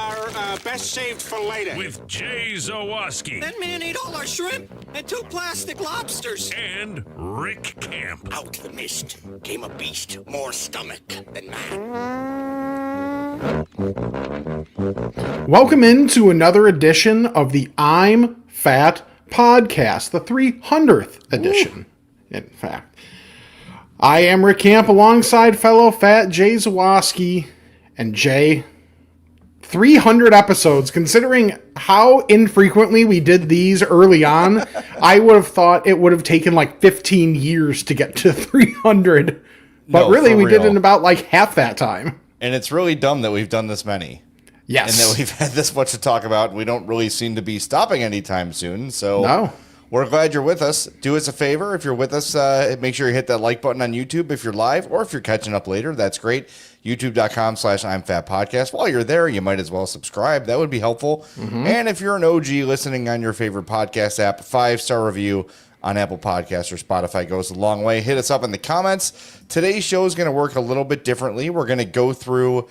are best saved for later. With Jay Zawoski. That man ate all our shrimp and 2 plastic lobsters. And Rick Camp. Out the mist came a beast more stomach than man. Welcome into another edition of the I'm Fat podcast, the 300th edition, in fact. I am Rick Camp alongside fellow fat Jay Zawoski. And Jay, 300 episodes, considering how infrequently we did these early on, I would have thought it would have taken like 15 years to get to 300. But No, really, for we did real. it in about like half that time. And it's really dumb that we've done this many. Yes. And that we've had this much to talk about. We don't really seem to be stopping anytime soon. So No. We're glad you're with us. Do us a favor. If you're with us, make sure you hit that like button on YouTube if you're live, or if you're catching up later, that's great. YouTube.com/I'mFatPodcast. While you're there, you might as well subscribe. That would be helpful. And if you're an OG listening on your favorite podcast app, 5-star review on Apple Podcasts or Spotify goes a long way. Hit us up in the comments. Today's show is going to work a little bit differently. We're going to go through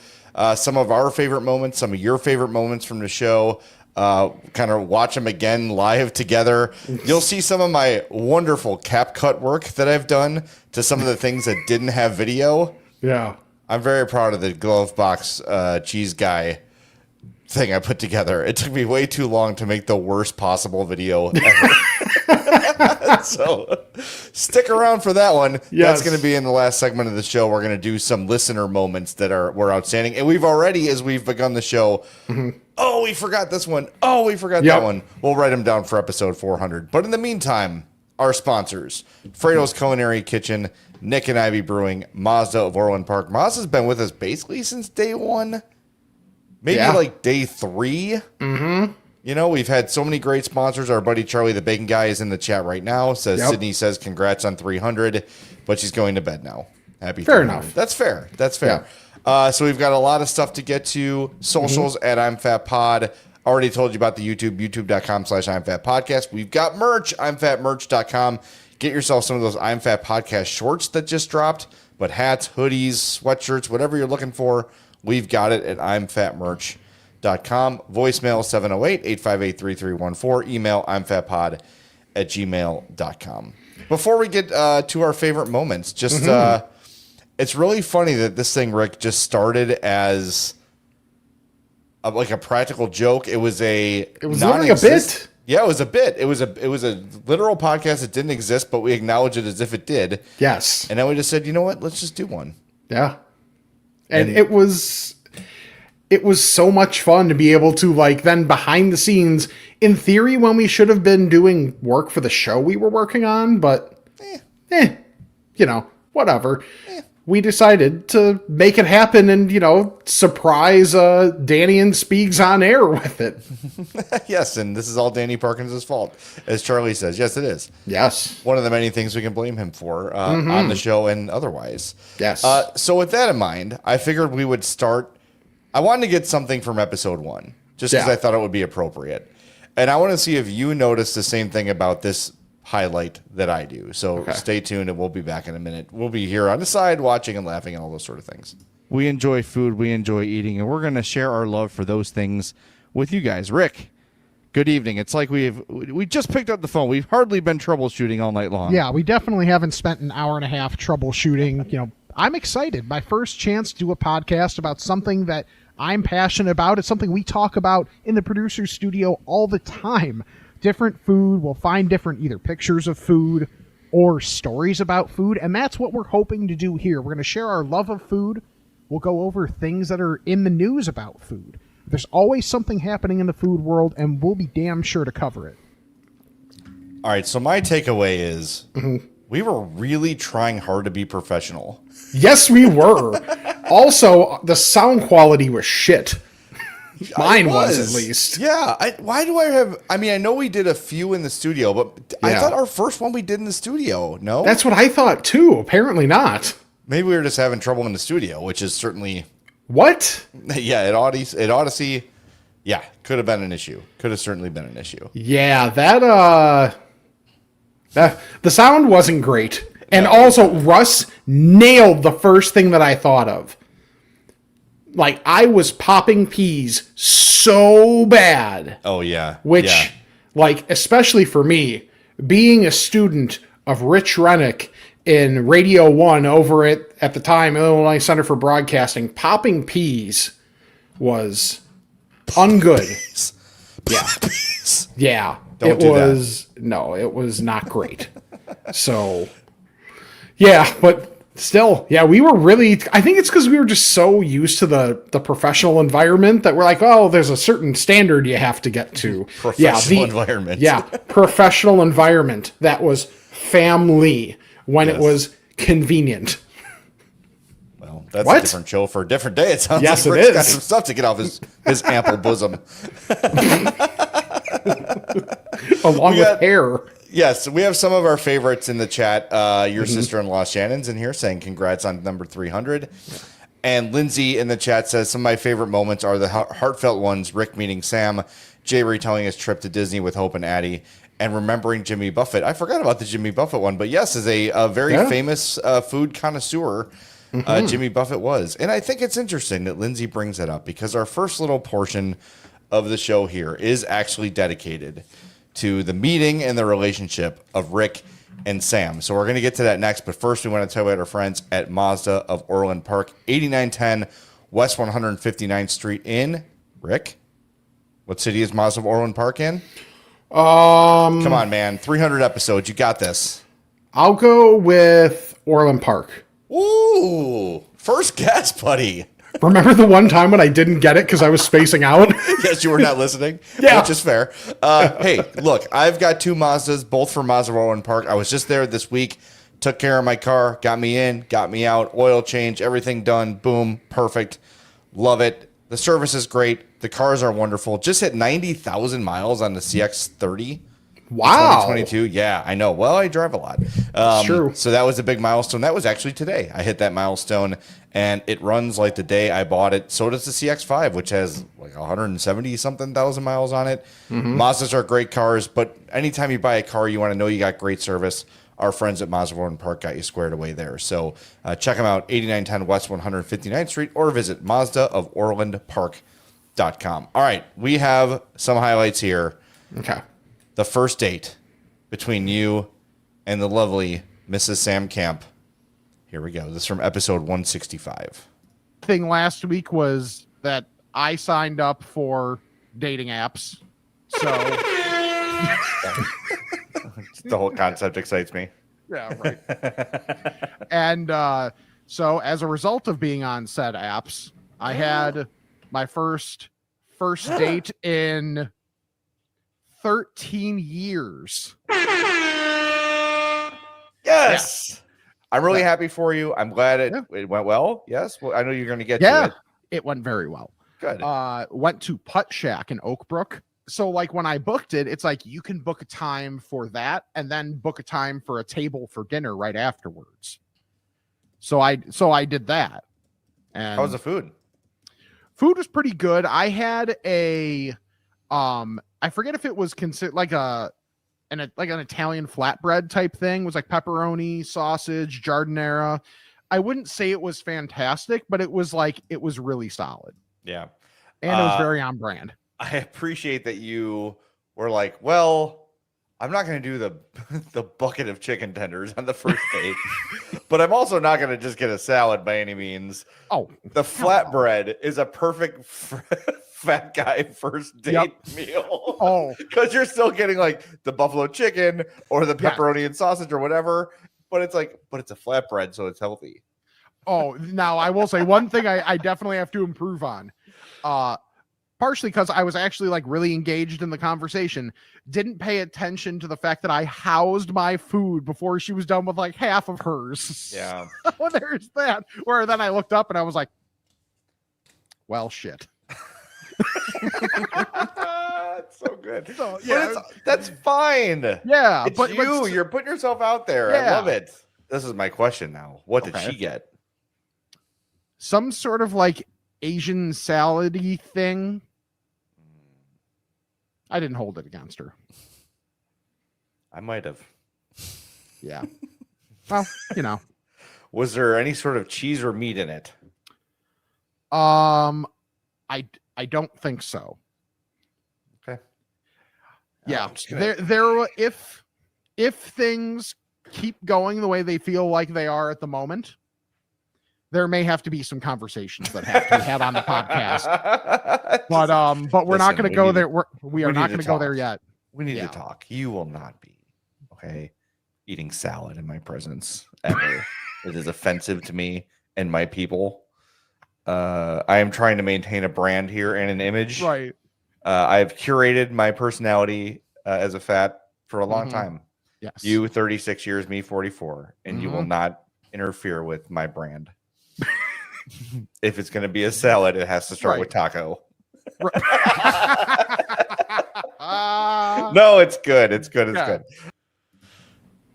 some of our favorite moments, some of your favorite moments from the show. Kind of watch them again live together. You'll see some of my wonderful cap cut work that I've done to some of the things that didn't have video. Yeah. I'm very proud of the glove box cheese guy thing I put together. It took me way too long to make the worst possible video ever. So stick around for that one. Yes. That's going to be in the last segment of the show. We're going to do some listener moments that were outstanding. And we've already, as we've begun the show, oh, we forgot this one. Oh, we forgot that one. We'll write them down for episode 400. But in the meantime, our sponsors, Fredo's Culinary Kitchen, Nick and Ivy Brewing, Mazda of Orland Park. Mazda's been with us basically since day one, maybe like day 3. You know, we've had so many great sponsors. Our buddy Charlie, the bacon guy, is in the chat right now. Sydney says congrats on 300, but she's going to bed now. Happy Fair 300. enough. That's fair. That's fair. So we've got a lot of stuff to get to. Socials at I'm Fat Pod. Already told you about the YouTube, youtube.com/I'mFatPodcast. We've got merch, I'mFatMerch.com. Get yourself some of those I'm Fat Podcast shorts that just dropped. But hats, hoodies, sweatshirts, whatever you're looking for, we've got it at I'mFatMerch.com. Voicemail 708-858-3314. Email I'mFatPod@gmail.com. Before we get to our favorite moments, just it's really funny that this thing, Rick, just started as like a practical joke. It was literally a bit. Yeah, it was a bit. It was a literal podcast that didn't exist, but we acknowledged it as if it did. Yes. And then we just said, you know what? Let's just do one. Yeah. And it was so much fun to be able to, like, then behind the scenes, in theory, when we should have been doing work for the show we were working on, but you know, whatever. We decided to make it happen and, you know, surprise Danny and Speegs on air with it. Yes, and this is all Danny Parkins' fault, as Charlie says. Yes, it is. Yes. One of the many things we can blame him for on the show and otherwise. Yes. So with that in mind, I figured we would start. I wanted to get something from episode 1, just because I thought it would be appropriate. And I want to see if you notice the same thing about this highlight that I do. So stay tuned, and we'll be back in a minute. We'll be here on the side watching and laughing and all those sort of things. We enjoy food, we enjoy eating, and we're going to share our love for those things with you guys. Rick, good evening. It's like we just picked up the phone. We've hardly been troubleshooting all night long. Yeah, we definitely haven't spent an hour and a half troubleshooting. You know, I'm excited. My first chance to do a podcast about something that I'm passionate about. It's something we talk about in the producer's studio all the time. Different food. We'll find different either pictures of food or stories about food. And that's what we're hoping to do here. We're going to share our love of food. We'll go over things that are in the news about food. There's always something happening in the food world, and we'll be damn sure to cover it. All right, so my takeaway is we were really trying hard to be professional. Yes, we were. Also, the sound quality was shit. Mine was, at least. Yeah. Why do I have... I mean, I know we did a few in the studio, but I thought our first one we did in the studio. No? That's what I thought, too. Apparently not. Maybe we were just having trouble in the studio, which is certainly... What? Yeah, at Odyssey, yeah, could have been an issue. Could have certainly been an issue. Yeah, the sound wasn't great. And also, Russ nailed the first thing that I thought of. Like, I was popping peas so bad. Oh yeah. Which, yeah. like, especially for me, being a student of Rich Rennick in Radio 1 over at the time, Illinois Center for Broadcasting, popping peas was ungood. Yeah. Yeah. Don't do that. No, it was not great. So, yeah, but still, yeah, we were really, I think it's because we were just so used to the professional environment that we're like, oh, there's a certain standard you have to get to. Professional environment. Yeah, professional environment that was family when it was convenient. Well, that's What? a different show for a different day. It sounds Yes, like it Rick's is. got some stuff to get off his ample bosom. Along with hair. Yes, we have some of our favorites in the chat. Your sister-in-law Shannon's in here saying congrats on number 300. And Lindsay in the chat says some of my favorite moments are the heartfelt ones, Rick meeting Sam, Jay retelling his trip to Disney with Hope and Addie, and remembering Jimmy Buffett. I forgot about the Jimmy Buffett one, but yes, as a very famous food connoisseur, Jimmy Buffett was. And I think it's interesting that Lindsay brings that up because our first little portion of the show here is actually dedicated to the meeting and the relationship of Rick and Sam. So we're going to get to that next, but first we want to tell you about our friends at Mazda of Orland Park, 8910 West 159th Street in, Rick, what city is Mazda of Orland Park in? Come on, man. 300 episodes. You got this. I'll go with Orland Park. Ooh, first guess, buddy. Remember the one time when I didn't get it because I was spacing out? Yes, you were not listening. Yeah. Which is fair. Hey, look, I've got two Mazdas, both from Mazda of Orland Park. I was just there this week, took care of my car, got me in, got me out, oil change, everything done. Boom, perfect. Love it. The service is great. The cars are wonderful. Just hit 90,000 miles on the CX-30. Wow. 2022. Yeah, I know. Well, I drive a lot. True. So that was a big milestone. That was actually today. I hit that milestone, and it runs like the day I bought it. So does the CX-5, which has like 170-something thousand miles on it. Mazdas are great cars, but anytime you buy a car, you want to know you got great service. Our friends at Mazda of Orland Park got you squared away there. So check them out, 8910 West 159th Street, or visit MazdaofOrlandPark.com. All right, we have some highlights here. Okay. The first date between you and the lovely Mrs. Sam Camp. Here we go. This is from episode 165. Thing last week was that I signed up for dating apps. So The whole concept excites me. yeah, right. And so as a result of being on said apps, I had my first date in 13 years. Yes. I'm really happy for you. I'm glad it went well. Yes. Well, I know you're going to get to it. It went very well. Good. Went to Putt Shack in Oak Brook. So like when I booked it, it's like you can book a time for that and then book a time for a table for dinner right afterwards. So I did that. And How was the food? food was pretty good. I had a I forget if it was considered like an Italian flatbread type thing. It was like pepperoni, sausage, giardiniera. I wouldn't say it was fantastic, but it was really solid. Yeah. And it was very on brand. I appreciate that you were like, well, I'm not going to do the bucket of chicken tenders on the first date, but I'm also not going to just get a salad by any means. Oh, The flatbread is a perfect fat guy first date meal. Oh, Because you're still getting like the buffalo chicken or the pepperoni and sausage or whatever, but it's a flatbread, so it's healthy. oh, now I will say one thing I definitely have to improve on. Partially because I was actually like really engaged in the conversation, didn't pay attention to the fact that I housed my food before she was done with like half of hers. Yeah. Well, there's that. Where then I looked up and I was like, well, shit. It's so good. So, yeah. But that's fine. Yeah. It's you're putting yourself out there. I Yeah. love it. This is my question now. What did Okay. she get? Some sort of like Asian salad-y thing. I didn't hold it against her. I might have. Yeah. Well, you know. Was there any sort of cheese or meat in it? I don't think so. Yeah, I'm just gonna- there. If things keep going the way they feel like they are at the moment, there may have to be some conversations that have to be had on the podcast. But we're not going to go there. We are not going to go there yet. We need Yeah. to talk. You will not be eating salad in my presence ever. It is offensive to me and my people. I am trying to maintain a brand here and an image. Right. I've curated my personality as a fat for a long time. Yes. You 36 years, me 44, and you will not interfere with my brand. If it's going to be a salad, it has to start with taco. No, it's good. It's good. It's good.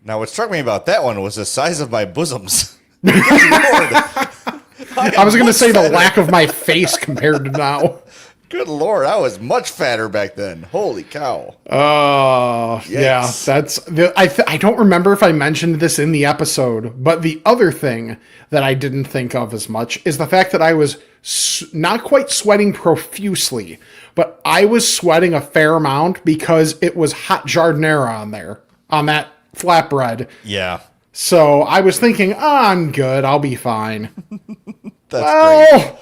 Now, what struck me about that one was the size of my bosoms. Good Lord. I was going to say the lack of my face compared to now. Good Lord, I was much fatter back then. Holy cow. Yeah, that's I don't remember if I mentioned this in the episode, but the other thing that I didn't think of as much is the fact that I was not quite sweating profusely, but I was sweating a fair amount because it was hot jardinera on there, on that flatbread. Yeah. So I was thinking, I'm good, I'll be fine. That's great.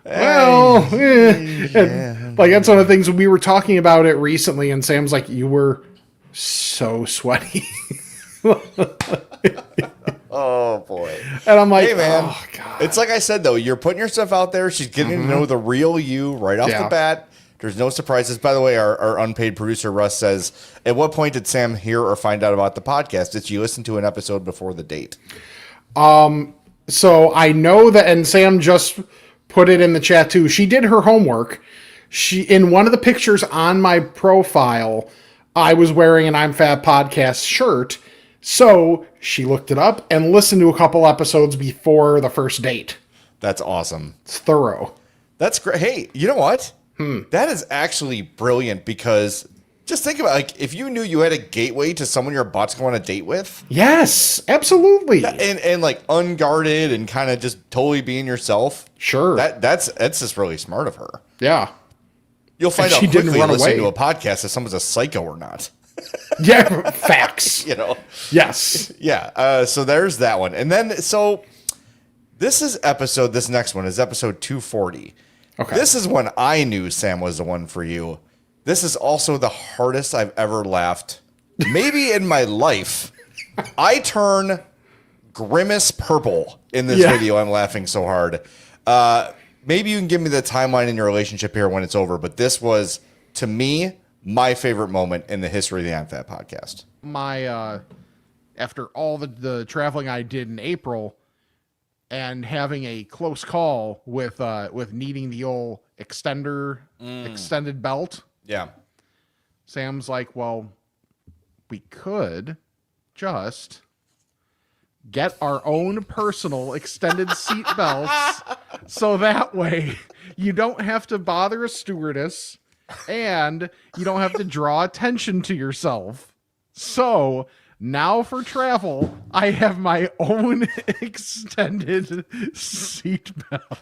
Well, like that's one of the things we were talking about it recently, and Sam's like, "You were so sweaty." Oh boy! And I'm like, "Hey man, oh, God. It's like I said though. You're putting yourself out there. She's getting to know the real you right off the bat. There's no surprises." By the way, our unpaid producer Russ says, "At what point did Sam hear or find out about the podcast? Did you listen to an episode before the date?" So I know that, and Sam just put it in the chat too. She did her homework. She, in one of the pictures on my profile, I was wearing an I'm Fat podcast shirt. So she looked it up and listened to a couple episodes before the first date. That's awesome. It's thorough. That's great. Hey, you know what? That is actually brilliant because just think about if you knew you had a gateway to someone you're about to go on a date with. Yes, absolutely. And like unguarded and kind of just totally being yourself. Sure. That's just really smart of her. Yeah. You'll find out she didn't quickly run listening away. to a podcast if someone's a psycho or not. Yeah, facts. Yes. Yeah. So there's that one. And then, so this next one is episode 240. Okay. This is when I knew Sam was the one for you. This is also the hardest I've ever laughed, maybe in my life. I turn grimace purple in this video. I'm laughing so hard. Maybe you can give me the timeline in your relationship here when it's over, but this was, to me, my favorite moment in the history of the I'm Fat podcast. My after all the traveling I did in April and having a close call with needing the old extended belt. Yeah. Sam's like, well, we could just get our own personal extended seat belts so that way you don't have to bother a stewardess and you don't have to draw attention to yourself. So now for travel, I have my own extended seat belt.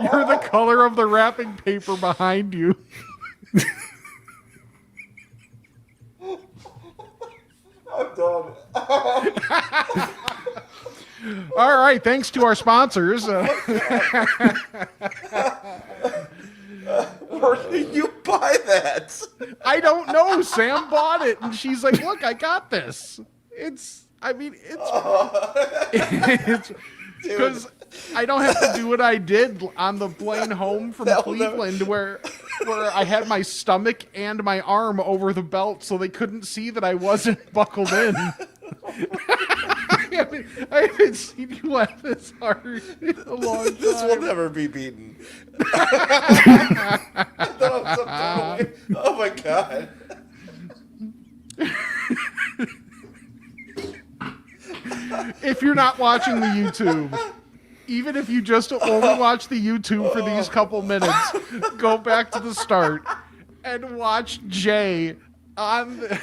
You're the color of the wrapping paper behind you. I'm done. All right, thanks to our sponsors. Where did you buy that? I don't know. Sam bought it, and she's like, "Look, I got this." It's because I don't have to do what I did on the plane home from Cleveland, where I had my stomach and my arm over the belt, so they couldn't see that I wasn't buckled in. I haven't seen you laugh this hard in a long time. This will never be beaten. Oh my god. If you're not watching the YouTube, even if you just only watch the YouTube for these couple minutes, go back to the start and watch Jay on the...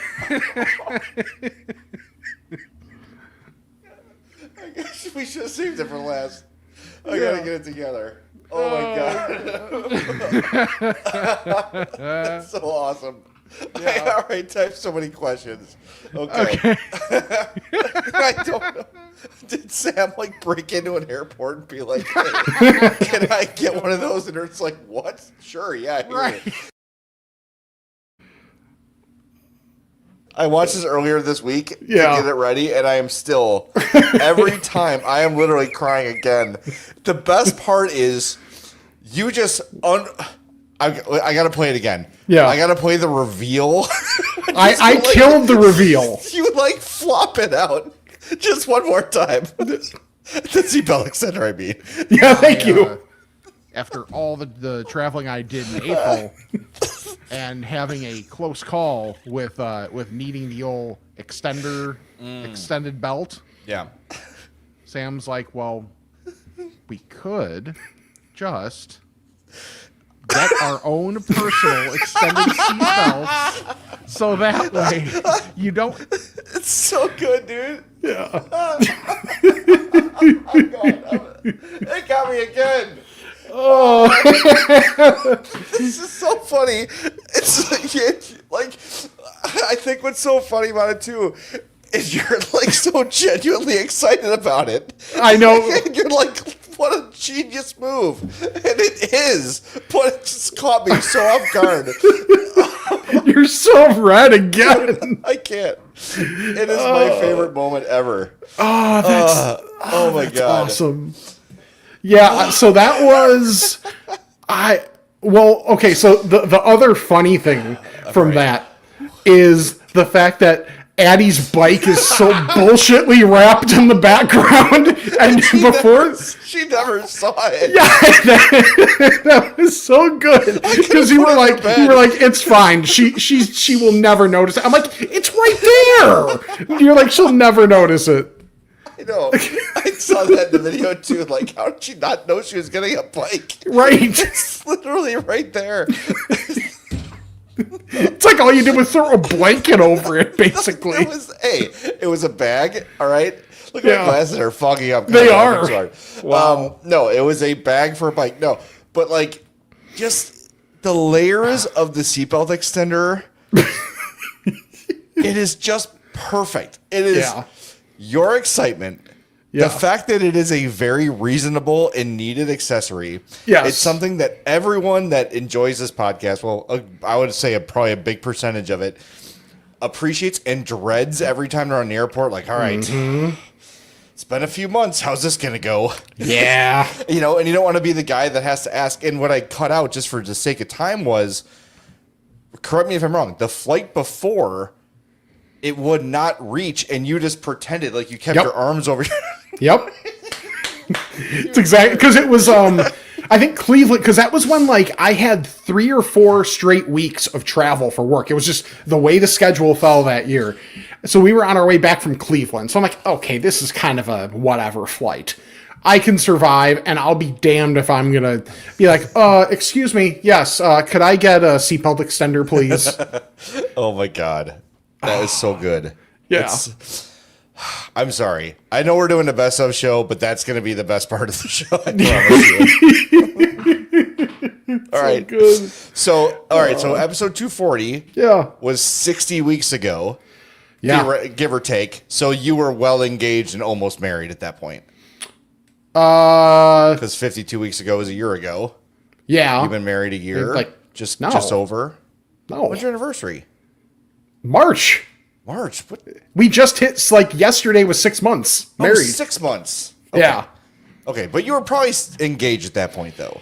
I guess we should have saved it for last. I gotta get it together. Oh my god. That's so awesome. I already typed so many questions. Okay. I don't know. Did Sam like break into an airport and be like, hey, can I get one of those? And it's like, what? Sure, yeah. Here. Right. I watched this earlier this week to get it ready, and I am still, every time, I am literally crying again. The best part is, you just, I got to play it again. Yeah. I got to play the reveal. I killed the reveal. You like flop it out just one more time. The seatbelt extender, I mean. Yeah, thank you. After all the traveling I did in April and having a close call with needing the old extended belt. Yeah. Sam's like, well, we could just get our own personal extended seatbelts so that way you don't. It's so good, dude. Yeah. Oh, God. It got me again. Oh, this is so funny. It's like, I think what's so funny about it too is you're like so genuinely excited about it. I know. And you're like, what a genius move. And it is, but it just caught me so off guard. You're so red again. I can't. It is my favorite moment ever. Oh, my that's God. awesome. Yeah, so that was okay, so the other funny thing from that is the fact that Addie's bike is so bullshitly wrapped in the background, and She never saw it. Yeah, that was so good because you were like, it's fine. She will never notice it. I'm like, it's right there. You're like, she'll never notice it. I know. I saw that in the video too. Like, how did she not know she was getting a bike? Right. It's literally right there. It's like all you did was throw a blanket over it, basically. It was a bag, all right? Look at my glasses are fogging up. They are. Wow. No, it was a bag for a bike. No, but like, just the layers of the seatbelt extender, it is just perfect. It is your excitement. The fact that it is a very reasonable and needed accessory. Yes. It's something that everyone that enjoys this podcast, well, I would say probably a big percentage of it, appreciates and dreads every time they're on the airport. Like, all right, it's been a few months. How's this going to go? Yeah. And you don't want to be the guy that has to ask. And what I cut out just for the sake of time was, correct me if I'm wrong, the flight before, it would not reach, and you just pretended like you kept your arms over your... Yep. It's exactly because it was I think Cleveland, because that was when like I had 3 or 4 straight weeks of travel for work. It was just the way the schedule fell that year. So we were on our way back from Cleveland. So I'm like, okay, this is kind of a whatever flight. I can survive, and I'll be damned if I'm going to be like, excuse me, yes, could I get a seatbelt extender, please? Oh my God. That is so good. Yeah. I'm sorry. I know we're doing the best of show, but that's going to be the best part of the show. I promise you. All right. Good. So episode 240 was 60 weeks ago. Yeah. Give or take. So you were well engaged and almost married at that point. Because 52 weeks ago was a year ago. Yeah. You've been married a year. Just over. No. When's your anniversary? March. What? We just hit, like, yesterday was 6 months married. 6 months. Okay. Yeah. Okay, but you were probably engaged at that point, though.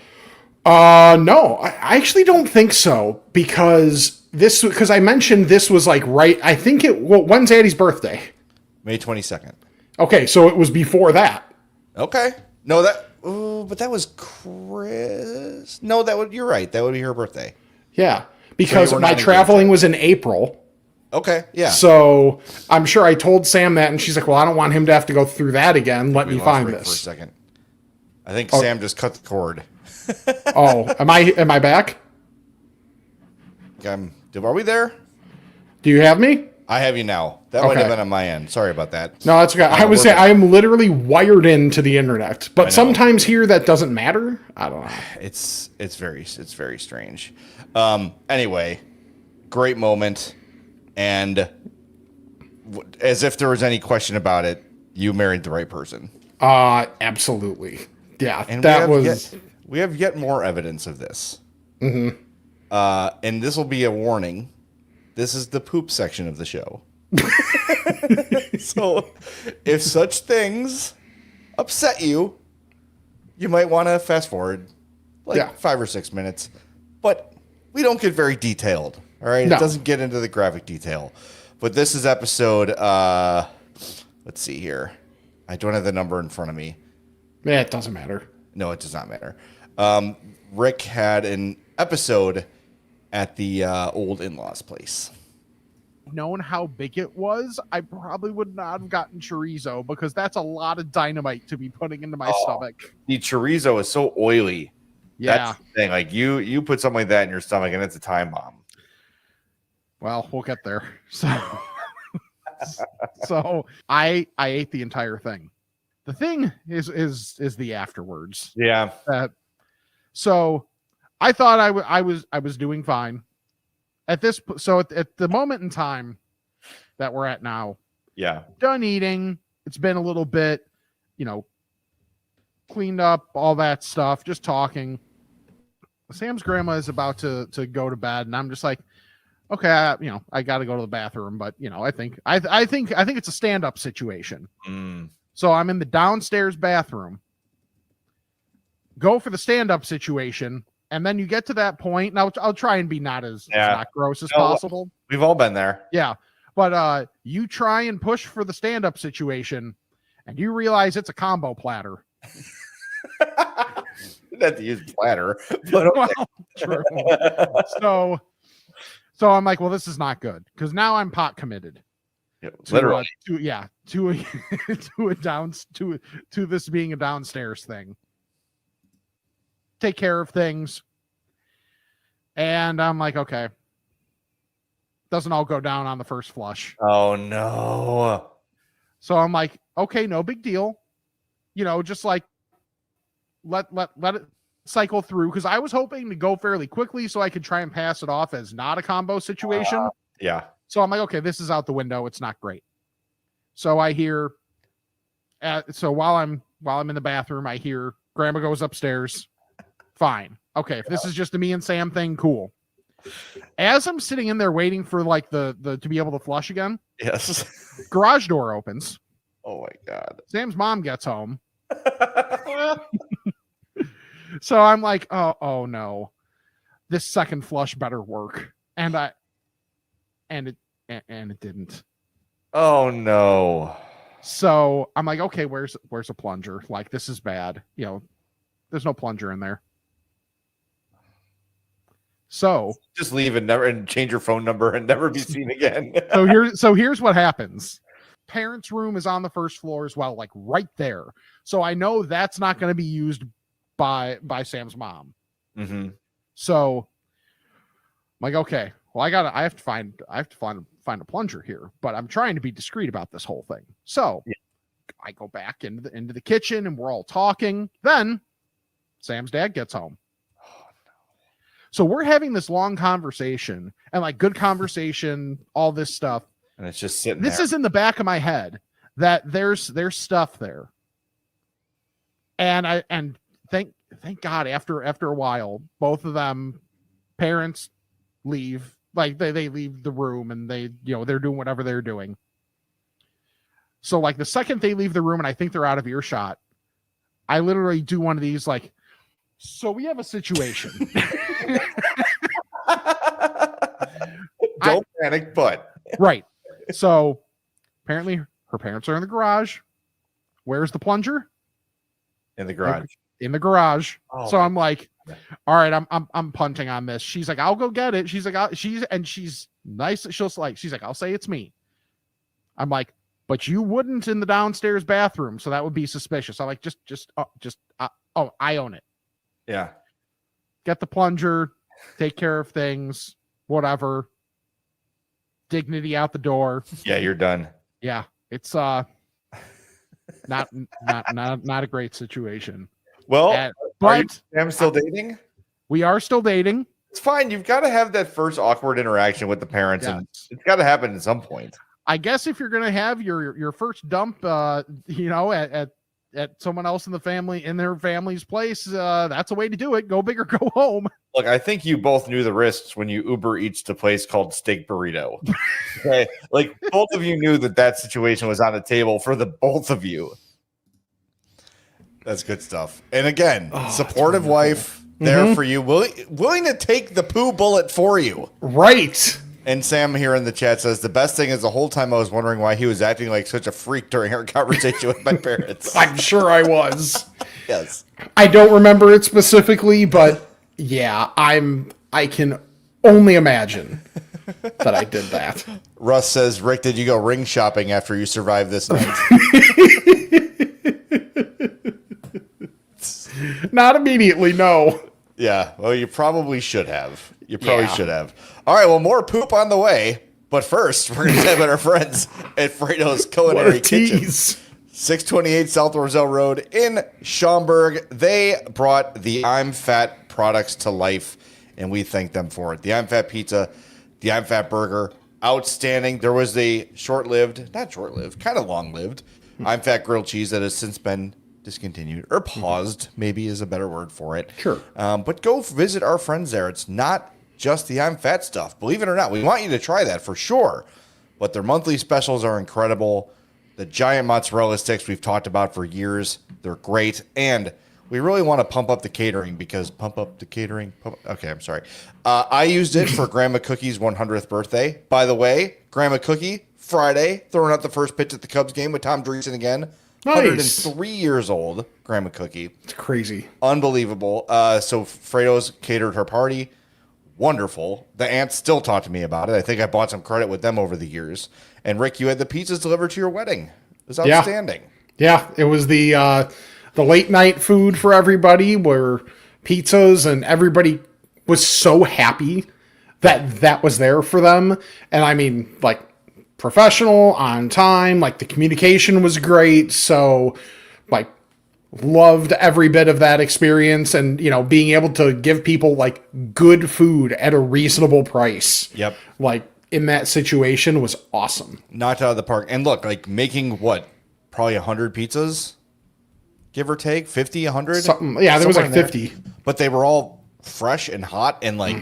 No, I actually don't think so, because I mentioned this was like I think when's Addie's birthday? May 22nd. Okay, so it was before that. Okay. No, but that was Chris. No, you're right. That would be her birthday. Yeah, because my traveling was in April. Okay, yeah. So I'm sure I told Sam that, and she's like, well, I don't want him to have to go through that again. Let me find this. For a second. I think Sam just cut the cord. Oh, am I back? Are we there? Do you have me? I have you now. That might Okay. have been on my end. Sorry about that. No, that's okay. I was saying I am literally wired into the internet, but sometimes here that doesn't matter. I don't know. It's very strange. Anyway, great moment, and as if there was any question about it, you married the right person. Absolutely. Yeah, And that was. we have yet more evidence of this. Mm-hmm. And this will be a warning. This is the poop section of the show. So if such things upset you, you might want to fast forward like 5 or 6 minutes. But we don't get very detailed. All right. No. It doesn't get into the graphic detail. But this is episode, let's see here. I don't have the number in front of me. Yeah, it doesn't matter. No, it does not matter. Rick had an episode at the old in-laws place. Known how big it was, I probably would not have gotten chorizo because that's a lot of dynamite to be putting into my stomach. The chorizo is so oily. Yeah. That's the thing. Like you put something like that in your stomach and it's a time bomb. Well, we'll get there. So I ate the entire thing. The thing is the afterwards. Yeah. So I thought I was doing fine at the moment in time that we're at now. Yeah. Done eating. It's been a little bit, cleaned up, all that stuff, just talking. Sam's grandma is about to go to bed, and I'm just like, okay, I got to go to the bathroom, but I think it's a stand-up situation. So I'm in the downstairs bathroom. Go for the stand-up situation, and then you get to that point. Now I'll try and be not gross as possible. We've all been there. Yeah, but you try and push for the stand-up situation, and you realize it's a combo platter. You'd have to use platter, but okay. Well, true. So I'm like, well, this is not good because now I'm pot committed. Literally, to this being a downstairs thing. Take care of things, and I'm like, okay, doesn't all go down on the first flush. Oh no! So I'm like, okay, no big deal. Just like let it cycle through because I was hoping to go fairly quickly so I could try and pass it off as not a combo situation. Yeah. So I'm like, okay, this is out the window. It's not great. So I hear, so while I'm in the bathroom, I hear grandma goes upstairs. Fine. Okay. If this is just a me and Sam thing, cool. As I'm sitting in there waiting for like the to be able to flush again. Yes. Garage door opens. Oh my God. Sam's mom gets home. So I'm like, oh no, this second flush better work. And it didn't. Oh no. So I'm like, okay, where's a plunger? Like, this is bad. There's no plunger in there. So just leave and change your phone number and never be seen again. so here's what happens. Parents' room is on the first floor as well, like right there. So I know that's not going to be used by Sam's mom. Mm-hmm. So I'm like, okay, well, I have to find a plunger here, but I'm trying to be discreet about this whole thing. So I go back into the kitchen and we're all talking. Then Sam's dad gets home. So we're having this long conversation and like good conversation, all this stuff. And it's just sitting This there. is in the back of my head that there's stuff there. And thank God after a while, both of them parents leave, like they leave the room and they're doing whatever they're doing. So like the second they leave the room and I think they're out of earshot, I literally do one of these like, so we have a situation. Don't panic, but right. So apparently her parents are in the garage. Where's the plunger? in the garage. In the garage. Oh, so I'm like, all right, I'm punting on this. She's like, I'll go get it. She's like, she's nice. She's like, I'll say it's me. I'm like, but you wouldn't in the downstairs bathroom, so that would be suspicious. I'm like, I own it. Yeah. Get the plunger, take care of things, whatever. dignity out the door. Yeah, you're done. Yeah, it's not a great situation. Well, But I'm still dating. we are still dating. It's fine. You've got to have that first awkward interaction with the parents, and it's got to happen at some point. I guess if you're gonna have your first dump, at someone else in the family, in their family's place, that's a way to do it. Go big or go home. Look, I think you both knew the risks when you Uber Eats to a place called Steak Burrito. Okay, like both of you knew that situation was on the table for the both of you. That's good stuff. And again, supportive wife there for you, willing to take the poo bullet for you. Right. And Sam here in the chat says, the best thing is the whole time I was wondering why he was acting like such a freak during our conversation with my parents. I'm sure I was. Yes. I don't remember it specifically, but yeah, I can only imagine that I did that. Russ says, Rick, did you go ring shopping after you survived this night? Not immediately, no. Yeah, well, you probably should have. You probably should have. All right, well, more poop on the way. But first, we're going to talk about our friends at Fredo's Culinary Kitchen. 628 South Roselle Road in Schaumburg. They brought the I'm Fat products to life, and we thank them for it. The I'm Fat pizza, the I'm Fat burger, outstanding. There was a kind of long-lived I'm Fat grilled cheese that has since been discontinued or paused, maybe is a better word for it. Sure. But go visit our friends there. It's not just the I'm Fat stuff. Believe it or not, we want you to try that for sure. But their monthly specials are incredible. The giant mozzarella sticks we've talked about for years, they're great. And we really want to pump up the catering because okay, I'm sorry. I used it for Grandma Cookie's 100th birthday. By the way, Grandma Cookie, Friday, throwing out the first pitch at the Cubs game with Tom Dreesen again. Nice. 103 years old, Grandma Cookie. It's crazy. Unbelievable. So Fredo's catered her party. Wonderful. The aunts still talk to me about it. I think I bought some credit with them over the years. And Rick, you had the pizzas delivered to your wedding. It was outstanding. Yeah, it was the late night food for everybody were pizzas, and everybody was so happy that was there for them. And I mean, like, professional, on time, like the communication was great. So like loved every bit of that experience, and being able to give people like good food at a reasonable price. Yep. Like in that situation was awesome. Knocked out of the park. And look, like making probably 100 pizzas, give or take 50, 100. Yeah, there was like 50. But they were all fresh and hot, and like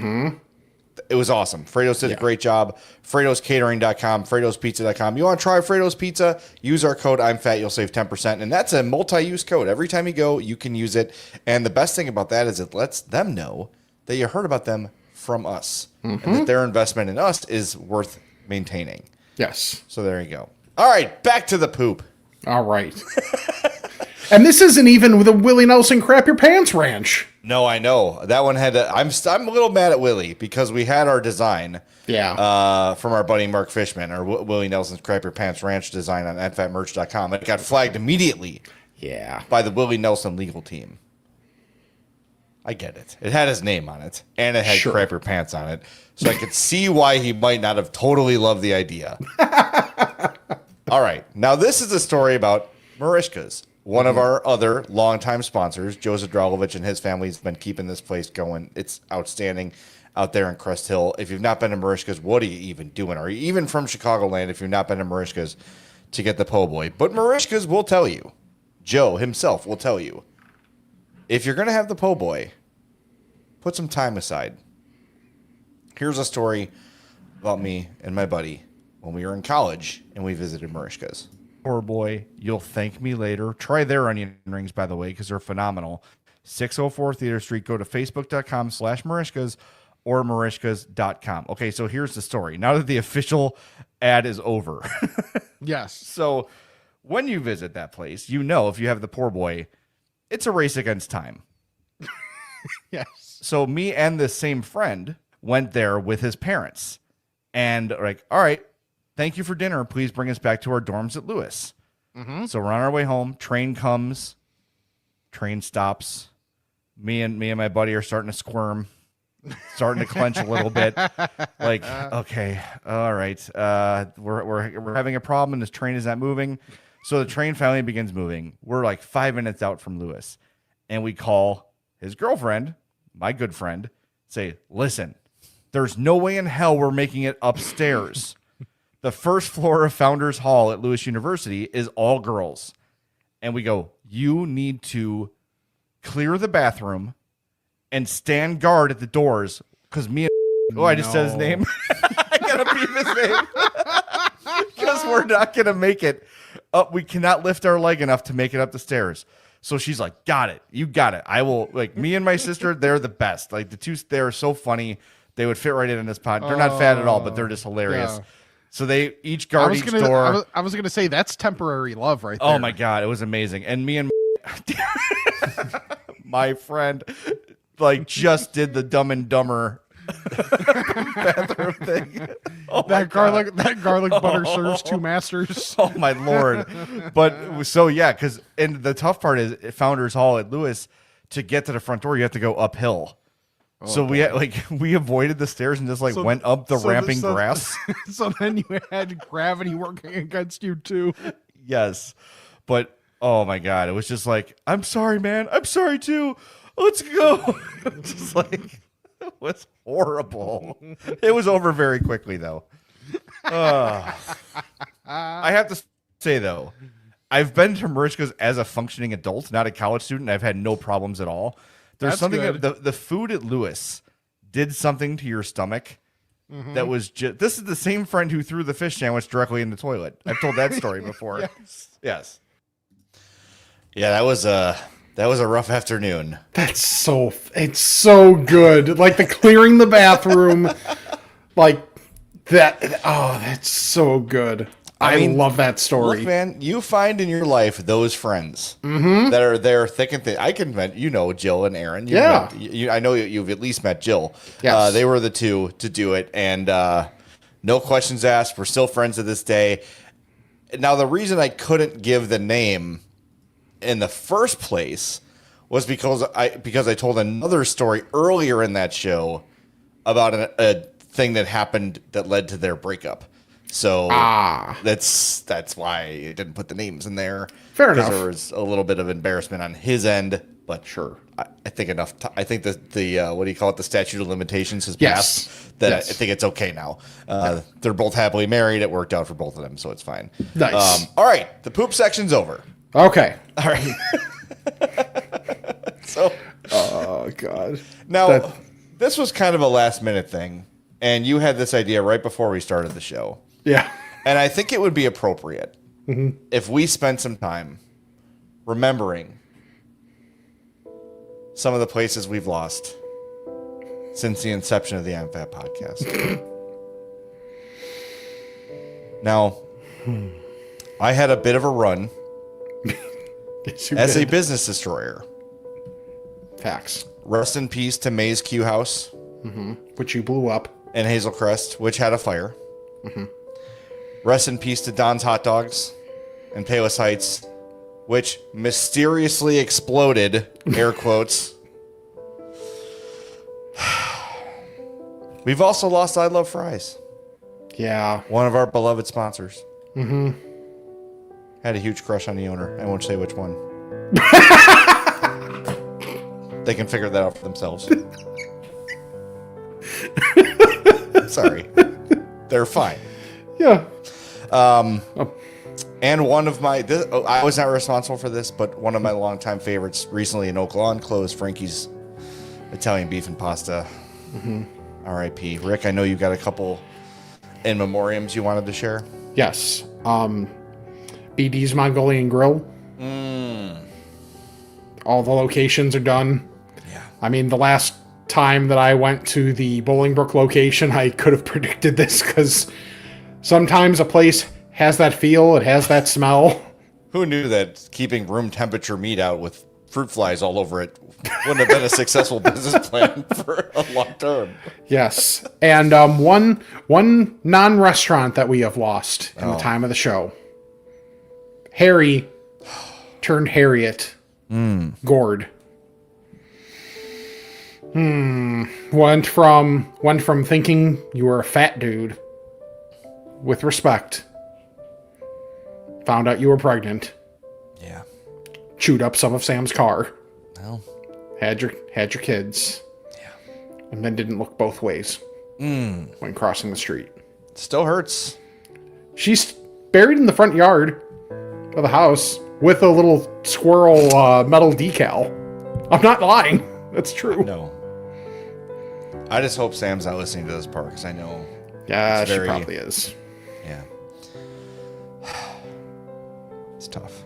it was awesome. Fredo's did a great job. Fredo'sCatering.com, Fredo'sPizza.com. You want to try Fredo's Pizza? Use our code I'm Fat. You'll save 10%. And that's a multi-use code. Every time you go, you can use it. And the best thing about that is it lets them know that you heard about them from us. And that their investment in us is worth maintaining. Yes. So there you go. All right, back to the poop. All right. And this isn't even with a Willie Nelson Crap Your Pants Ranch. No, I know. That one had I'm a little mad at Willie because we had our design from our buddy Mark Fishman, our Willie Nelson's Crap Your Pants Ranch design on adfatmerch.com. It got flagged immediately by the Willie Nelson legal team. I get it. It had his name on it, and it had Crap Your Pants on it. So I could see why he might not have totally loved the idea. All right. Now, this is a story about Marishka's. One of our other longtime sponsors, Joe Zadralovich and his family, has been keeping this place going. It's outstanding out there in Crest Hill. If you've not been to Marishka's, what are you even doing? Are you even from Chicagoland if you've not been to Marishka's to get the po' boy? But Marishka's will tell you, Joe himself will tell you, if you're going to have the po' boy, put some time aside. Here's a story about me and my buddy when we were in college and we visited Marishka's. Poor boy, you'll thank me later. Try their onion rings, by the way, because they're phenomenal. 604 Theater Street. Go to facebook.com/Marishkas or Marishkas.com. Okay, so here's the story. Now that the official ad is over. Yes. So when you visit that place, if you have the poor boy, it's a race against time. Yes. So me and this same friend went there with his parents. And like, all right, thank you for dinner. Please bring us back to our dorms at Lewis. So we're on our way home. Train comes. Train stops. Me and my buddy are starting to squirm. starting to clench a little bit. Like, okay, all right, we're having a problem, and this train is not moving. So the train finally begins moving. We're like 5 minutes out from Lewis, and we call his girlfriend, my good friend, say, listen, there's no way in hell we're making it upstairs. The first floor of Founders Hall at Lewis University is all girls. And we go, you need to clear the bathroom and stand guard at the doors, because me and I just said his name. I gotta beep his name. Because we're not gonna make it up. We cannot lift our leg enough to make it up the stairs. So she's like, got it. You got it. I will. Like, me and my sister, they're the best. Like, the two, they're so funny. They would fit right in this pod. They're not fat at all, but they're just hilarious. Yeah. So they each guard each door. I was gonna say that's temporary love right there. Oh my God, it was amazing. And me and my friend like just did the Dumb and Dumber bathroom thing. Oh that garlic butter serves two masters. Oh my Lord. But so yeah, and the tough part is at Founders Hall at Lewis, to get to the front door, you have to go uphill. So we avoided the stairs and just went up the ramping grass. So then you had gravity working against you too. Yes. But oh my God, it was just like, I'm sorry, man. I'm sorry too. Let's go. Just like, it was horrible. It was over very quickly though. I have to say though, I've been to Mariska's as a functioning adult, not a college student. I've had no problems at all. There's something that the food at Lewis did something to your stomach that was just. This is the same friend who threw the fish sandwich directly in the toilet. I've told that story before. Yes. Yeah, that was a rough afternoon. It's so good. Like the clearing the bathroom, like that. Oh, that's so good. I mean, love that story. Look, man, you find in your life those friends that are there thick and thin. I can met, Jill and Aaron. I know you've at least met Jill. Yes. They were the two to do it, and no questions asked. We're still friends to this day. Now, the reason I couldn't give the name in the first place was because I told another story earlier in that show about a thing that happened that led to their breakup. So that's why I didn't put the names in there. Fair enough. There was a little bit of embarrassment on his end, but sure, I think enough. I think that the what do you call it? The statute of limitations has passed. That I think it's okay now. They're both happily married. It worked out for both of them, so it's fine. Nice. All right, the poop section's over. Okay. All right. So. Oh God. Now, this was kind of a last minute thing, and you had this idea right before we started the show. Yeah. And I think it would be appropriate if we spent some time remembering some of the places we've lost since the inception of the I'm Fat podcast. Now, I had a bit of a run as a business destroyer. Facts. Rest in peace to Maze Q House. Which you blew up. And Hazelcrest, which had a fire. Rest in peace to Don's Hot Dogs and Payless Heights, which mysteriously exploded, air quotes. We've also lost I Love Fries. Yeah. One of our beloved sponsors. Had a huge crush on the owner. I won't say which one. They can figure that out for themselves. Sorry. They're fine. Yeah. And one of my, I was not responsible for this, but one of my longtime favorites recently in Oak Lawn closed, Frankie's Italian Beef and Pasta. R.I.P. Rick, I know you got a couple in memoriams you wanted to share. Yes. BD's Mongolian Grill. All the locations are done. Yeah. I mean, the last time that I went to the Bolingbrook location, I could have predicted this because sometimes a place has that feel, it has that smell. Who knew that keeping room temperature meat out with fruit flies all over it wouldn't have been a successful business plan for a long term? Yes. And one non-restaurant that we have lost in the time of the show. Harry turned Harriet. Gourd. Went from thinking you were a fat dude with respect. Found out you were pregnant. Yeah. Chewed up some of Sam's car. Well. Had your kids. Yeah. And then didn't look both ways when crossing the street. Still hurts. She's buried in the front yard of the house with a little squirrel metal decal. I'm not lying. That's true. No. I just hope Sam's not listening to this part because I know. Yeah, she probably is. Yeah. It's tough.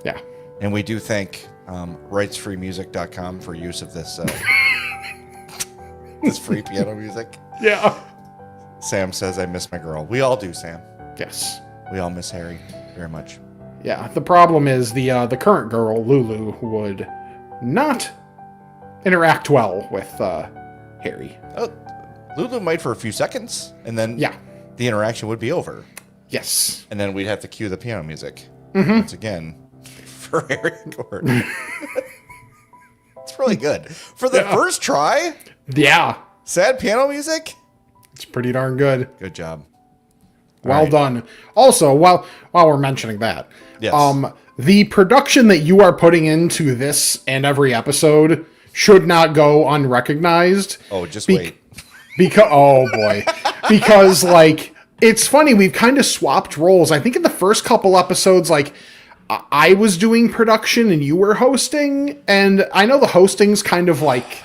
Yeah. And we do thank rightsfreemusic.com for use of this this free piano music. Yeah. Sam says, I miss my girl. We all do, Sam. Yes. We all miss Harry very much. Yeah. The problem is the current girl, Lulu, would not interact well with Harry. Oh, Lulu might for a few seconds, and then Yeah. the interaction would be over. Yes. And then we'd have to cue the piano music once again for Harry Gordon. It's really good. For the first try, Yeah. sad piano music. It's pretty darn good. Good job. Well right. done. Also, while we're mentioning that, Yes. the production that you are putting into this and every episode should not go unrecognized. Oh, just wait. Because oh boy, because like it's funny, we've kind of swapped roles. I think in the first couple episodes, like I was doing production and you were hosting, and I know the hosting's kind of like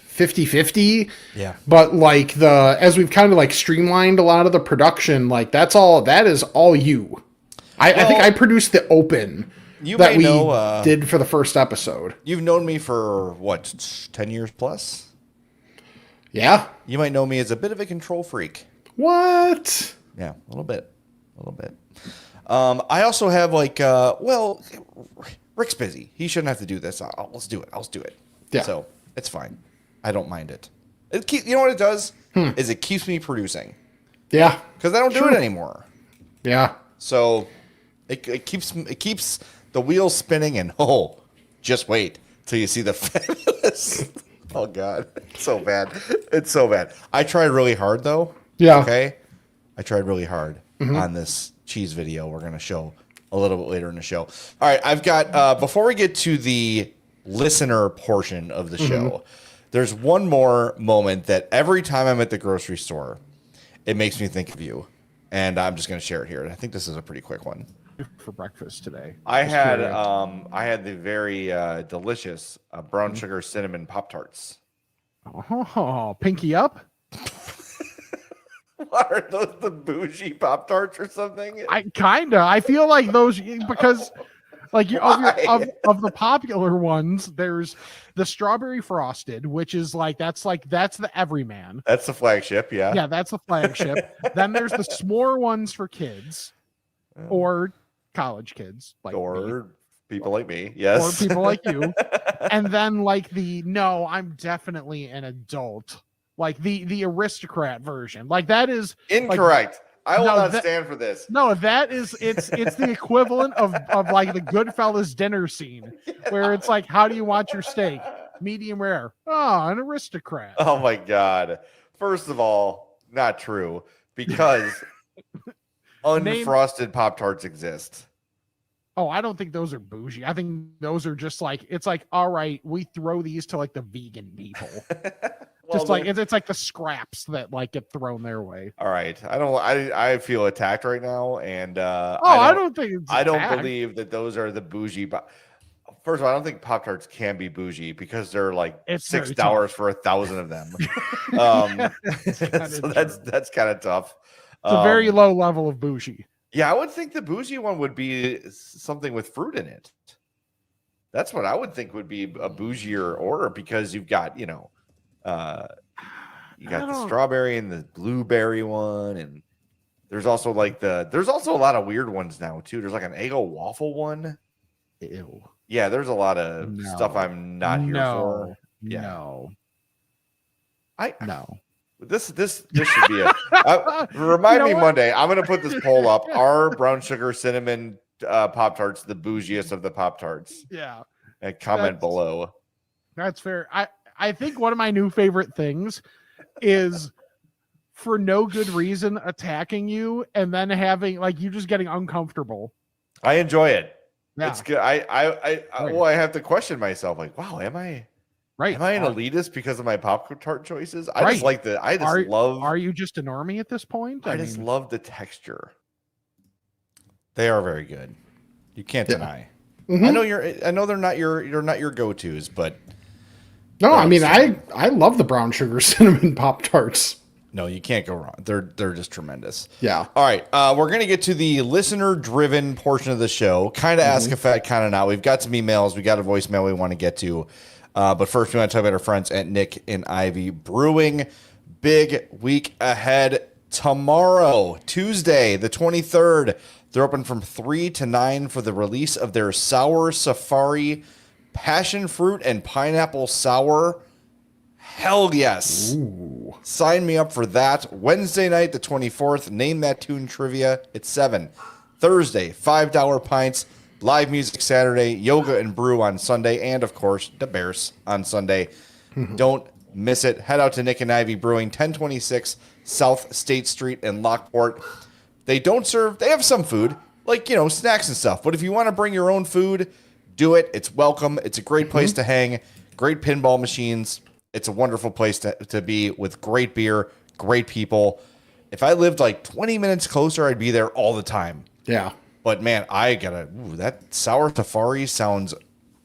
50-50. Yeah. But like as we've kind of like streamlined a lot of the production, like that is all you. I think I produced the open that we did for the first episode. You've known me for what, 10 years plus? Yeah. You might know me as a bit of a control freak. What? Yeah, a little bit. I also have like, Rick's busy. He shouldn't have to do this. I'll do it. Yeah. So it's fine. I don't mind it. You know what it does? Is it keeps me producing. Yeah. Because I don't do it anymore. Yeah. So it keeps the wheels spinning, and just wait till you see the fabulous. Oh God, it's so bad. It's so bad. I tried really hard though. Yeah. Okay. I tried really hard on this cheese video we're gonna show a little bit later in the show. All right, I've got before we get to the listener portion of the show, there's one more moment that every time I'm at the grocery store, it makes me think of you. And I'm just going to share it here. I think this is a pretty quick one. For breakfast today. I had the very delicious brown sugar cinnamon Pop-Tarts. Oh, pinky up? What are those, the bougie Pop-Tarts or something? I feel like those, because like of the popular ones, there's the strawberry frosted, which is that's the everyman. That's the flagship, yeah. Yeah, that's the flagship. Then there's the s'more ones for kids or college kids, or people like me, yes. Or people like you. And then I'm definitely an adult. Like the aristocrat version. Like that is incorrect. I will not stand for this. No, that is it's the equivalent of like the Goodfellas dinner scene where it's like, how do you want your steak? Medium rare. Oh, an aristocrat. Oh my God. First of all, not true, because unfrosted Pop-Tarts exist. Oh, I don't think those are bougie. I think those are just it's like, all right, we throw these to the vegan people. Just it's like the scraps that get thrown their way. All right. I feel attacked right now. And I don't think it's I don't believe that those are the bougie. First of all, I don't think Pop-Tarts can be bougie because they're $6 for 1,000 of them. So that's kind of tough. It's a very low level of bougie. Yeah, I would think the bougie one would be something with fruit in it. That's what I would think would be a bougier order, because you've got, you got the strawberry and the blueberry one, and there's also there's also a lot of weird ones now too. There's an Eggo waffle one. Ew. Yeah, there's a lot of stuff I'm not here for. Yeah. No. This should be remind me Monday. I'm gonna put this poll up. Are brown sugar cinnamon Pop-Tarts the bougiest of the Pop-Tarts? Yeah. And comment below. That's fair. I I think one of my new favorite things is for no good reason attacking you and then having like you just getting uncomfortable. I enjoy it. Yeah. It's good. I have to question myself. Like, wow, am I Right. an elitist because of my Pop-Tart choices? I Right. just like the. I just love. Are you just a normie at this point? I just love the texture. They are very good. You can't deny. Mm-hmm. I know they're not your go-tos, but no, I mean I love the brown sugar cinnamon Pop-Tarts. no, you can't go wrong. They're just tremendous. Yeah. All right, we're gonna get to the listener-driven portion of the show. Kind of ask a fat, kind of not. We've got some emails. We got a voicemail we want to get to, but first we want to talk about our friends at Nick and Ivy Brewing. Big week ahead tomorrow, Tuesday, the 23rd. They're open from 3 to 9 for the release of their Sour Safari Passion Fruit and Pineapple Sour. Hell yes. Ooh. Sign me up for that. Wednesday night, the 24th, Name That Tune Trivia at 7. Thursday, $5 pints. Live music Saturday, yoga and brew on Sunday, and of course, the Bears on Sunday. Don't miss it. Head out to Nick and Ivy Brewing, 1026 South State Street in Lockport. They have some food, like, snacks and stuff. But if you want to bring your own food, do it. It's welcome. It's a great place to hang. Great pinball machines. It's a wonderful place to be with great beer, great people. If I lived like 20 minutes closer, I'd be there all the time. Yeah. But man, that Sour Safari sounds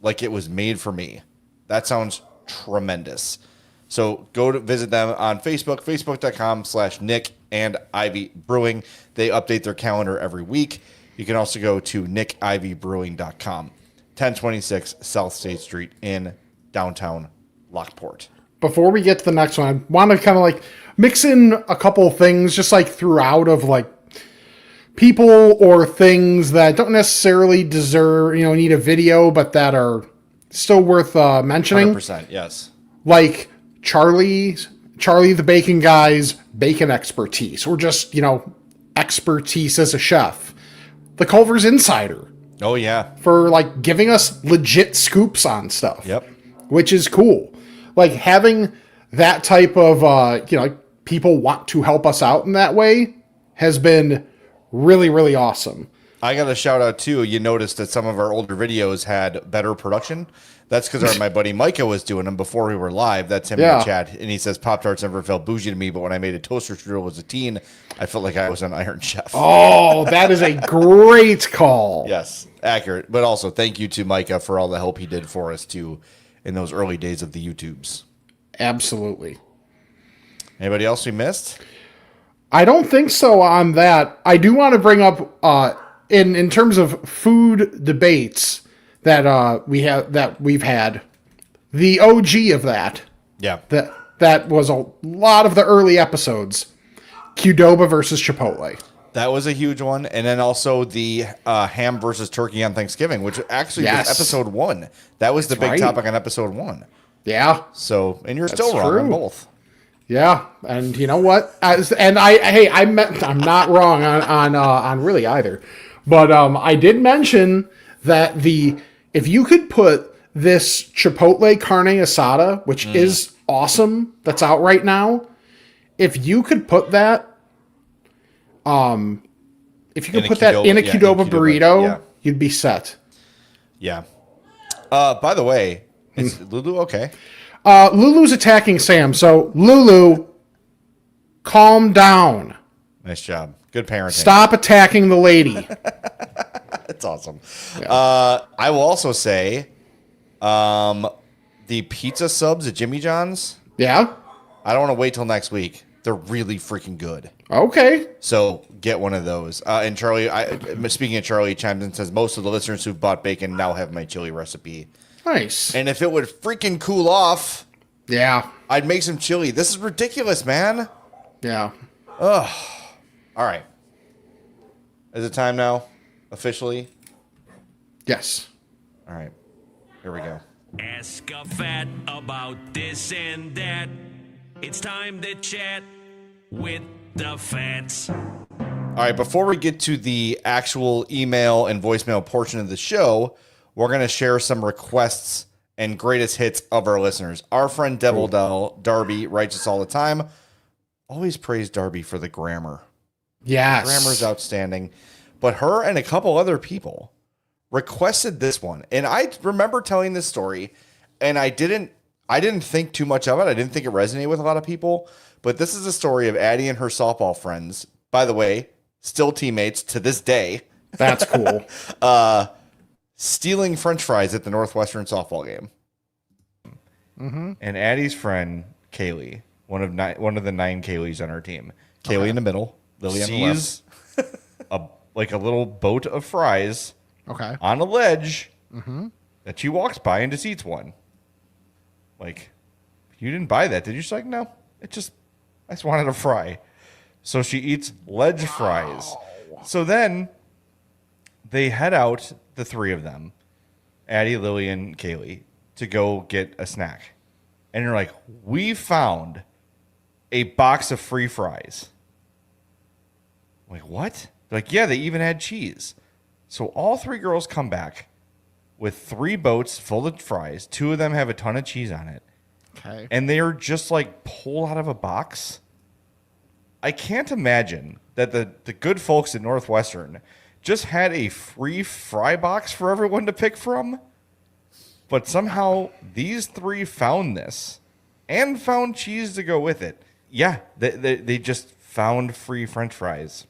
like it was made for me. That sounds tremendous. So go to visit them on Facebook, facebook.com/Nick and Ivy Brewing. They update their calendar every week. You can also go to nickivybrewing.com, 1026 South State Street in downtown Lockport. Before we get to the next one, I want to kind of like mix in a couple of things just like throughout of like people or things that don't necessarily deserve, need a video, but that are still worth mentioning. 100%, yes. Like Charlie the Bacon Guy's bacon expertise, or just, expertise as a chef. The Culver's Insider. Oh, yeah. For like giving us legit scoops on stuff. Yep. Which is cool. Like having that type of, people want to help us out in that way has been really, really awesome. I got a shout out too. You noticed that some of our older videos had better production. That's because my buddy Micah was doing them before we were live. That's him in the chat. And he says, Pop-Tarts never felt bougie to me, but when I made a toaster strudel as a teen, I felt like I was an Iron Chef. Oh, that is a great call. Yes, accurate. But also thank you to Micah for all the help he did for us too in those early days of the YouTubes. Absolutely. Anybody else we missed? I don't think so on that. I do want to bring up in terms of food debates that we've had, the OG of that. Yeah. That was a lot of the early episodes. Qdoba versus Chipotle. That was a huge one. And then also the ham versus turkey on Thanksgiving, which actually was episode 1. That was the big topic on episode 1. Yeah. So, and you're still wrong on both. Yeah, and you know what? I'm not wrong on really either, but I did mention that if you could put this Chipotle carne asada, which is awesome, that's out right now, if you could put that, in a Qdoba burrito, you'd be set. Yeah. By the way, is Lulu okay? Lulu's attacking Sam, so Lulu, calm down. Nice job. Good parenting. Stop attacking the lady. That's awesome. Yeah. I will also say the pizza subs at Jimmy John's. Yeah? I don't want to wait till next week. They're really freaking good. Okay. So get one of those. And Charlie, speaking of Charlie, chimes in and says, most of the listeners who've bought bacon now have my chili recipe. Nice. And if it would freaking cool off, I'd make some chili. This is ridiculous, man. Yeah. Ugh. All right. Is it time now? Officially? Yes. All right. Here we go. Ask a fat about this and that. It's time to chat with the fats. All right. Before we get to the actual email and voicemail portion of the show, we're going to share some requests and greatest hits of our listeners. Our friend Devil Darby writes us all the time. Always praise Darby for the grammar. Yes. Grammar's outstanding. But her and a couple other people requested this one. And I remember telling this story, and I didn't think too much of it. I didn't think it resonated with a lot of people. But this is a story of Addie and her softball friends. By the way, still teammates to this day. That's cool. Stealing French fries at the Northwestern softball game. Mm-hmm. And Addie's friend, Kaylee, one of the 9 Kayleys on our team. Kaylee in the middle. Lily on the left. a little boat of fries on a ledge that she walks by and just eats one. Like, you didn't buy that, did you? She's like, no, I just wanted a fry. So she eats ledge fries. So then they head out, the 3 of them, Addie, Lily, and Kaylee, to go get a snack. And you're like, we found a box of free fries. I'm like, what? They're like, yeah, they even had cheese. So all 3 girls come back with 3 boats full of fries. 2 of them have a ton of cheese on it. Okay. And they are just like pulled out of a box. I can't imagine that the good folks at Northwestern just had a free fry box for everyone to pick from. But somehow these 3 found this and found cheese to go with it. Yeah, they just found free French fries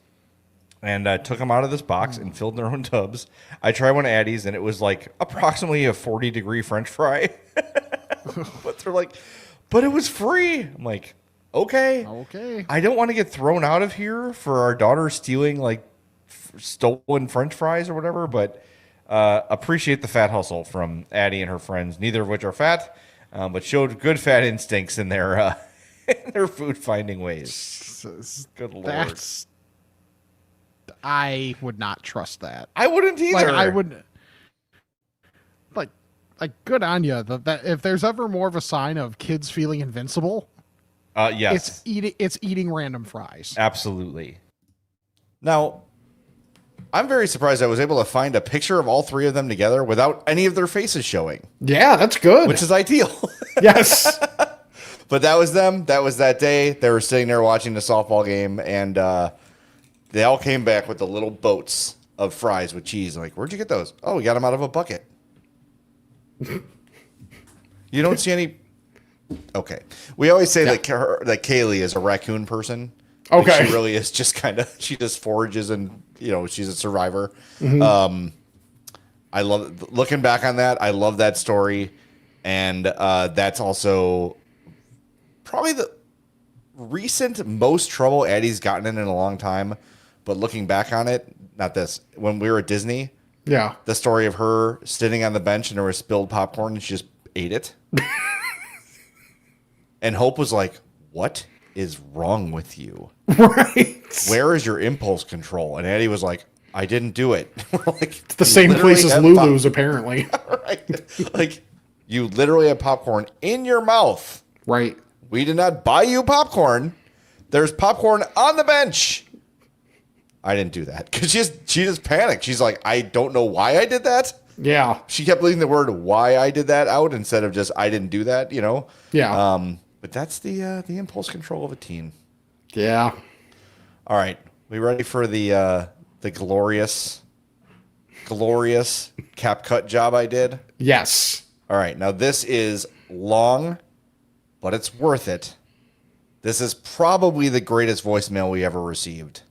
and took them out of this box and filled their own tubs. I tried one of Addie's, and it was like approximately a 40-degree French fry. But they're like, but it was free. I'm like, okay. I don't want to get thrown out of here for our daughter stealing like stolen French fries or whatever, but appreciate the fat hustle from Addie and her friends, neither of which are fat, but showed good fat instincts in their food finding ways. Good Lord. I would not trust that. I wouldn't either. Like, I wouldn't. Like, good on you. That if there's ever more of a sign of kids feeling invincible, yes, it's eating random fries. Absolutely. Now, I'm very surprised I was able to find a picture of all 3 of them together without any of their faces showing. Yeah, that's good. Which is ideal. Yes. But that was them. That was that day. They were sitting there watching the softball game, and they all came back with the little boats of fries with cheese. I'm like, where'd you get those? Oh, we got them out of a bucket. You don't see any. Okay. We always say that Kaylee is a raccoon person. Okay. Like, she really is just she just forages and, she's a survivor. Mm-hmm. I love looking back on that. I love that story. And that's also probably the recent most trouble Addie's gotten in a long time. But looking back on it, not this, when we were at Disney, the story of her sitting on the bench and there was spilled popcorn and she just ate it. And Hope was like, what is wrong with you? Right. Where is your impulse control? And Addie was like, I didn't do it. Like, it's the same place as Lulu's, apparently. Right. Like, you literally have popcorn in your mouth. Right. We did not buy you popcorn. There's popcorn on the bench. I didn't do that because she just panicked. She's like, I don't know why I did that. Yeah. She kept leaving the word why I did that out instead of just I didn't do that, Yeah. But that's the impulse control of a teen. Yeah. All right. We ready for the glorious cap cut job I did? Yes. All right. Now this is long, but it's worth it. This is probably the greatest voicemail we ever received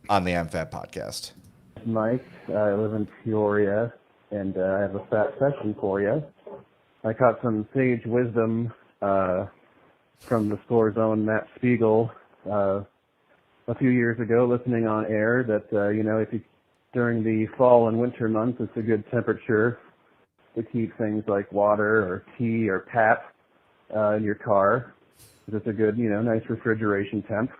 on the I'm Fat podcast. Mike, I live in Peoria, and I have a fat session for you. I caught some sage wisdom from the store's own Matt Spiegel a few years ago, listening on air, that if you during the fall and winter months, it's a good temperature to keep things like water or tea or pap in your car. It's a good, nice refrigeration temp.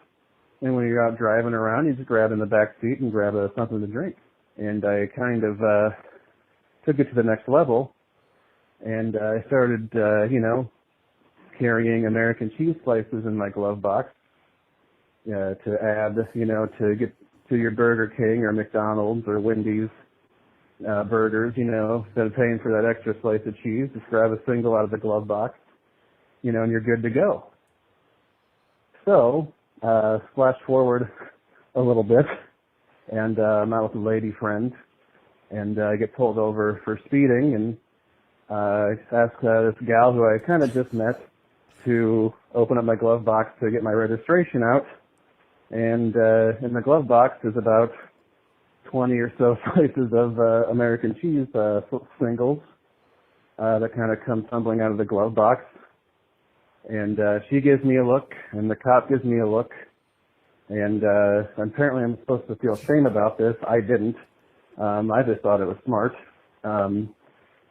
And when you're out driving around, you just grab in the back seat and grab something to drink. And I kind of took it to the next level, and I started, carrying American cheese slices in my glove box to add, to get to your Burger King or McDonald's or Wendy's burgers, instead of paying for that extra slice of cheese, just grab a single out of the glove box, and you're good to go. So, flash forward a little bit, and I'm out with a lady friend, and I get pulled over for speeding, and I ask this gal who I kind of just met to open up my glove box to get my registration out. And in the glove box is about 20 or so slices of American cheese singles that kind of come tumbling out of the glove box. And she gives me a look, and the cop gives me a look. And apparently I'm supposed to feel shame about this. I didn't. I just thought it was smart.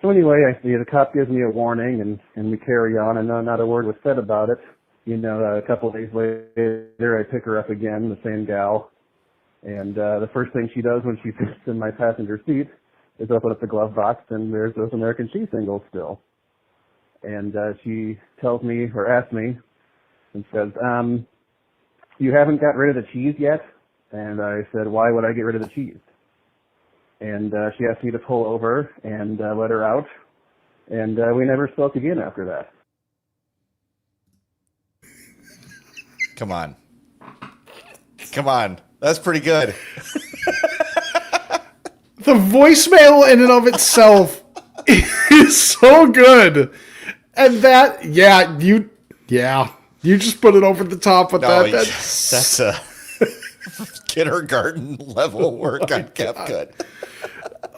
So anyway, the cop gives me a warning, and we carry on, and not a word was said about it. A couple of days later, I pick her up again, the same gal, and the first thing she does when she sits in my passenger seat is open up the glove box, and there's those American cheese singles still. And she tells me, or asks me, and says, "You haven't got rid of the cheese yet?" And I said, "Why would I get rid of the cheese?" And she asked me to pull over and let her out. And we never spoke again after that. Come on. That's pretty good. The voicemail in and of itself is so good. And that, you just put it over the top with that. That's a kindergarten level work on CapCut.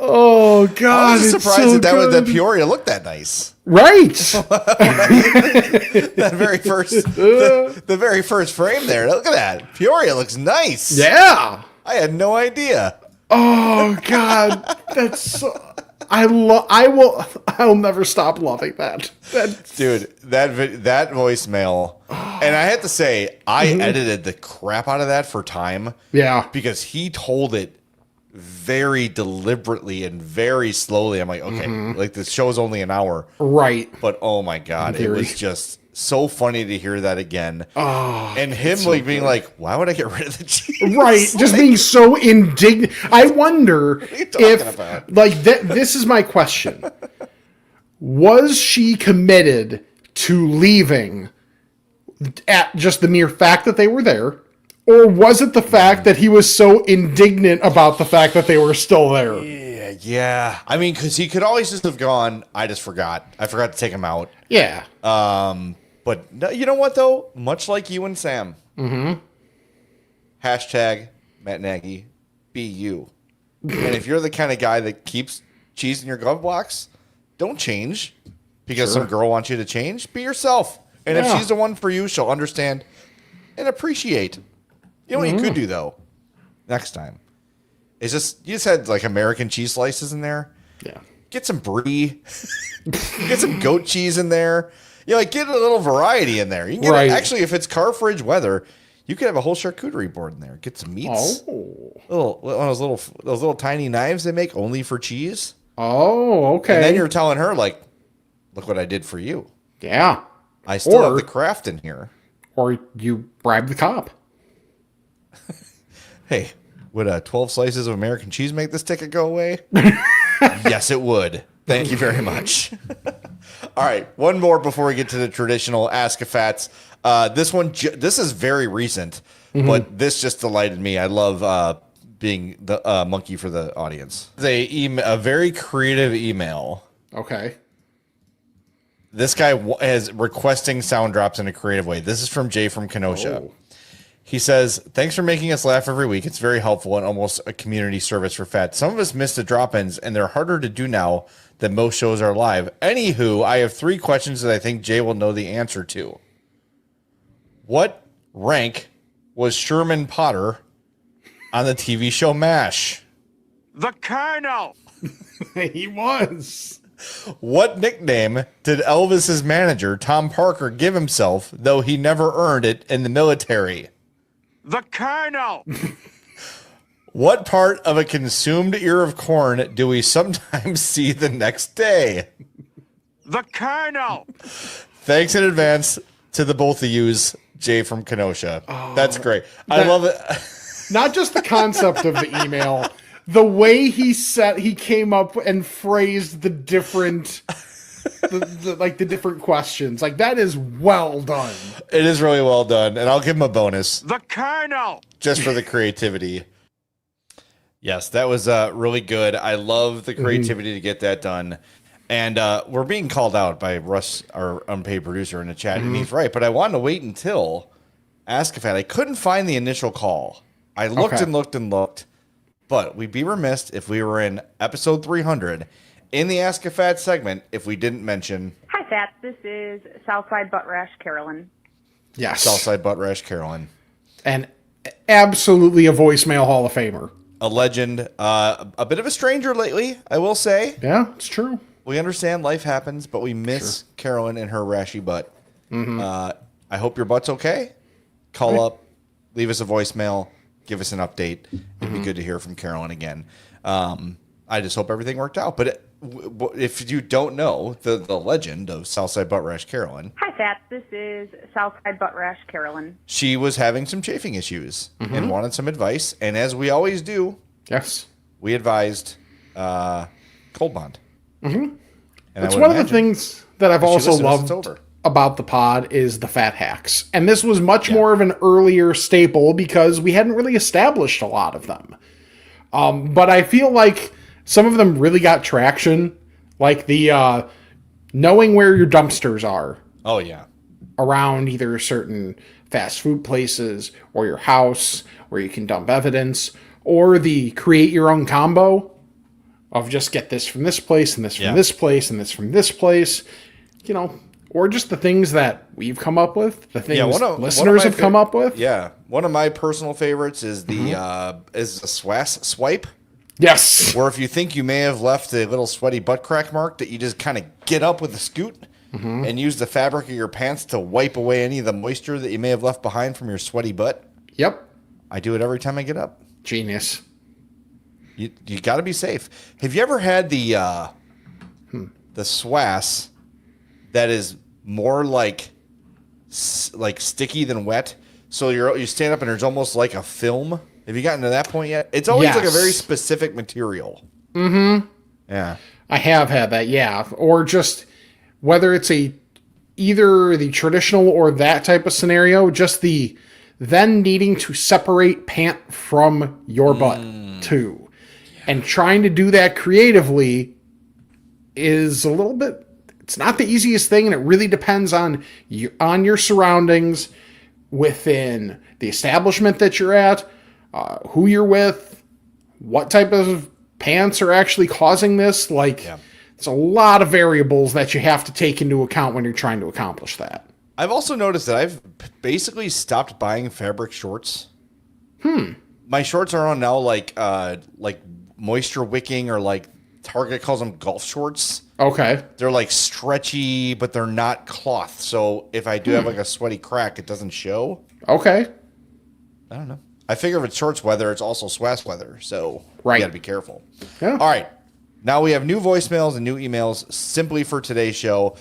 Oh God! I was surprised so that Peoria looked that nice. Right. That the very first frame there. Look at that. Peoria looks nice. Yeah. I had no idea. Oh God, that's so. I'll never stop loving that. Dude, that voicemail, and I have to say, I edited the crap out of that for time. Yeah. Because he told it very deliberately and very slowly. I'm like, okay, like this show's only an hour. Right. But oh my God, it was just so funny to hear that again. Oh, and him like being like, why would I get rid of the cheese? Right. Just being so indignant. I wonder if, this is my question. Was she committed to leaving at just the mere fact that they were there? Or was it the fact that he was so indignant about the fact that they were still there? Yeah. I mean, because he could always just have gone, I just forgot. I forgot to take him out. Yeah. But no, you know what, though? Much like you and Sam. Hashtag Matt Nagy, be you. And if you're the kind of guy that keeps cheese in your glove box, don't change because some girl wants you to change. Be yourself. And if she's the one for you, she'll understand and appreciate. You know what you could do, though, next time? Is you just had, like, American cheese slices in there. Yeah. Get some brie. Get some goat cheese in there. Get a little variety in there. You can get actually, if it's car fridge weather, you could have a whole charcuterie board in there. Get some meats. Oh. Those little tiny knives they make only for cheese. Oh, okay. And then you're telling her, like, look what I did for you. Yeah. I still have the craft in here. Or you bribe the cop. Hey, would 12 slices of American cheese make this ticket go away? Yes, it would. Thank you very much. All right, one more before we get to the traditional Ask-A-Fats. This is very recent, but this just delighted me. I love being the monkey for the audience. A very creative email. Okay. This guy is requesting sound drops in a creative way. This is from Jay from Kenosha. Oh. He says, thanks for making us laugh every week. It's very helpful and almost a community service for Fat. Some of us missed the drop-ins, and they're harder to do now than most shows are live. Anywho, I have 3 questions that I think Jay will know the answer to. What rank was Sherman Potter on the TV show MASH? The Colonel. He was. What nickname did Elvis's manager, Tom Parker, give himself, though he never earned it in the military? The Colonel. What part of a consumed ear of corn do we sometimes see the next day? The Colonel. Thanks in advance to the both of yous, Jay from Kenosha. That's great. I love it. Not just the concept of the email, the way he came up and phrased the different, the different questions. Like, that is well done. It is really well done, and I'll give him a bonus The Colonel. just for the creativity. Yes, that was really good. I love the creativity to get that done. And we're being called out by Russ, our unpaid producer, in the chat, and he's right. But I wanted to wait until Ask-A-Fat. I couldn't find the initial call. I looked and looked and looked, but we'd be remiss if we were in episode 300 in the Ask-A-Fat segment if we didn't mention... Hi, Fats. This is Southside Butt Rash Carolyn. Yes. Southside Butt Rash Carolyn. And absolutely a voicemail Hall of Famer. A legend. A bit of a stranger lately, I will say. Yeah, it's true. We understand life happens, but we miss Carolyn and her rashy butt. I hope your butt's okay. Call up, leave us a voicemail, give us an update. It'd be good to hear from Carolyn again. I just hope everything worked out. But if you don't know the legend of Southside Butt Rash Carolyn. Hi, Fats. This is Southside Butt Rash Carolyn. She was having some chafing issues and wanted some advice. And as we always do, yes, we advised Cold Bond. And it's one of the things that I've also loved over. about the pod is the fat hacks. And this was much more of an earlier staple because we hadn't really established a lot of them. But I feel like some of them really got traction, like the knowing where your dumpsters are. Oh, yeah. Around either certain fast food places or your house where you can dump evidence, or the create your own combo of just get this from this place and this from this place and this from this place, you know, or just the things that we've come up with, the things listeners have come up with. Yeah. One of my personal favorites is the is a SWAS swipe. Yes. Where if you think you may have left a little sweaty butt crack mark, that you just kind of get up with a scoot and use the fabric of your pants to wipe away any of the moisture that you may have left behind from your sweaty butt. Yep. I do it every time I get up. Genius. You got to be safe. Have you ever had the SWAS that is more like sticky than wet? So you stand up and there's almost like a film. Have you gotten to that point yet? It's always like a very specific material. Yeah. I have had that, yeah. Or just whether it's either the traditional or that type of scenario, just the then needing to separate pant from your butt too. And trying to do that creatively is a little bit, it's not the easiest thing, and it really depends on your surroundings within the establishment that you're at, who you're with, what type of pants are actually causing this. There's a lot of variables that you have to take into account when you're trying to accomplish that. I've also noticed that I've basically stopped buying fabric shorts. My shorts are on now like moisture wicking, or like Target calls them golf shorts. Okay. They're like stretchy, but they're not cloth. So if I do have like a sweaty crack, it doesn't show. Okay. I don't know. I figure if it's shorts weather, it's also SWAS weather. So you got to be careful. Yeah. All right. Now we have new voicemails and new emails simply for today's show.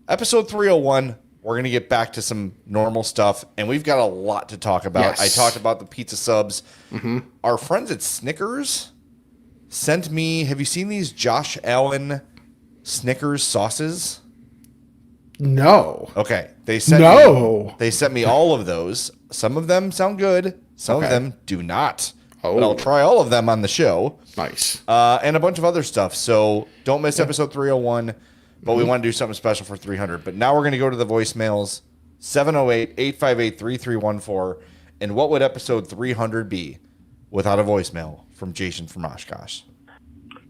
Episode 301. We're going to get back to some normal stuff, and we've got a lot to talk about. Yes. I talked about the pizza subs. Our friends at Snickers sent me, have you seen these Josh Allen Snickers sauces? No. Okay. They sent me all of those. Some of them sound good. Some of them do not. But I'll try all of them on the show. Nice. And a bunch of other stuff. So don't miss episode 301. But we want to do something special for 300. But now we're going to go to the voicemails. 708-858-3314. And what would episode 300 be without a voicemail from Jason from Oshkosh?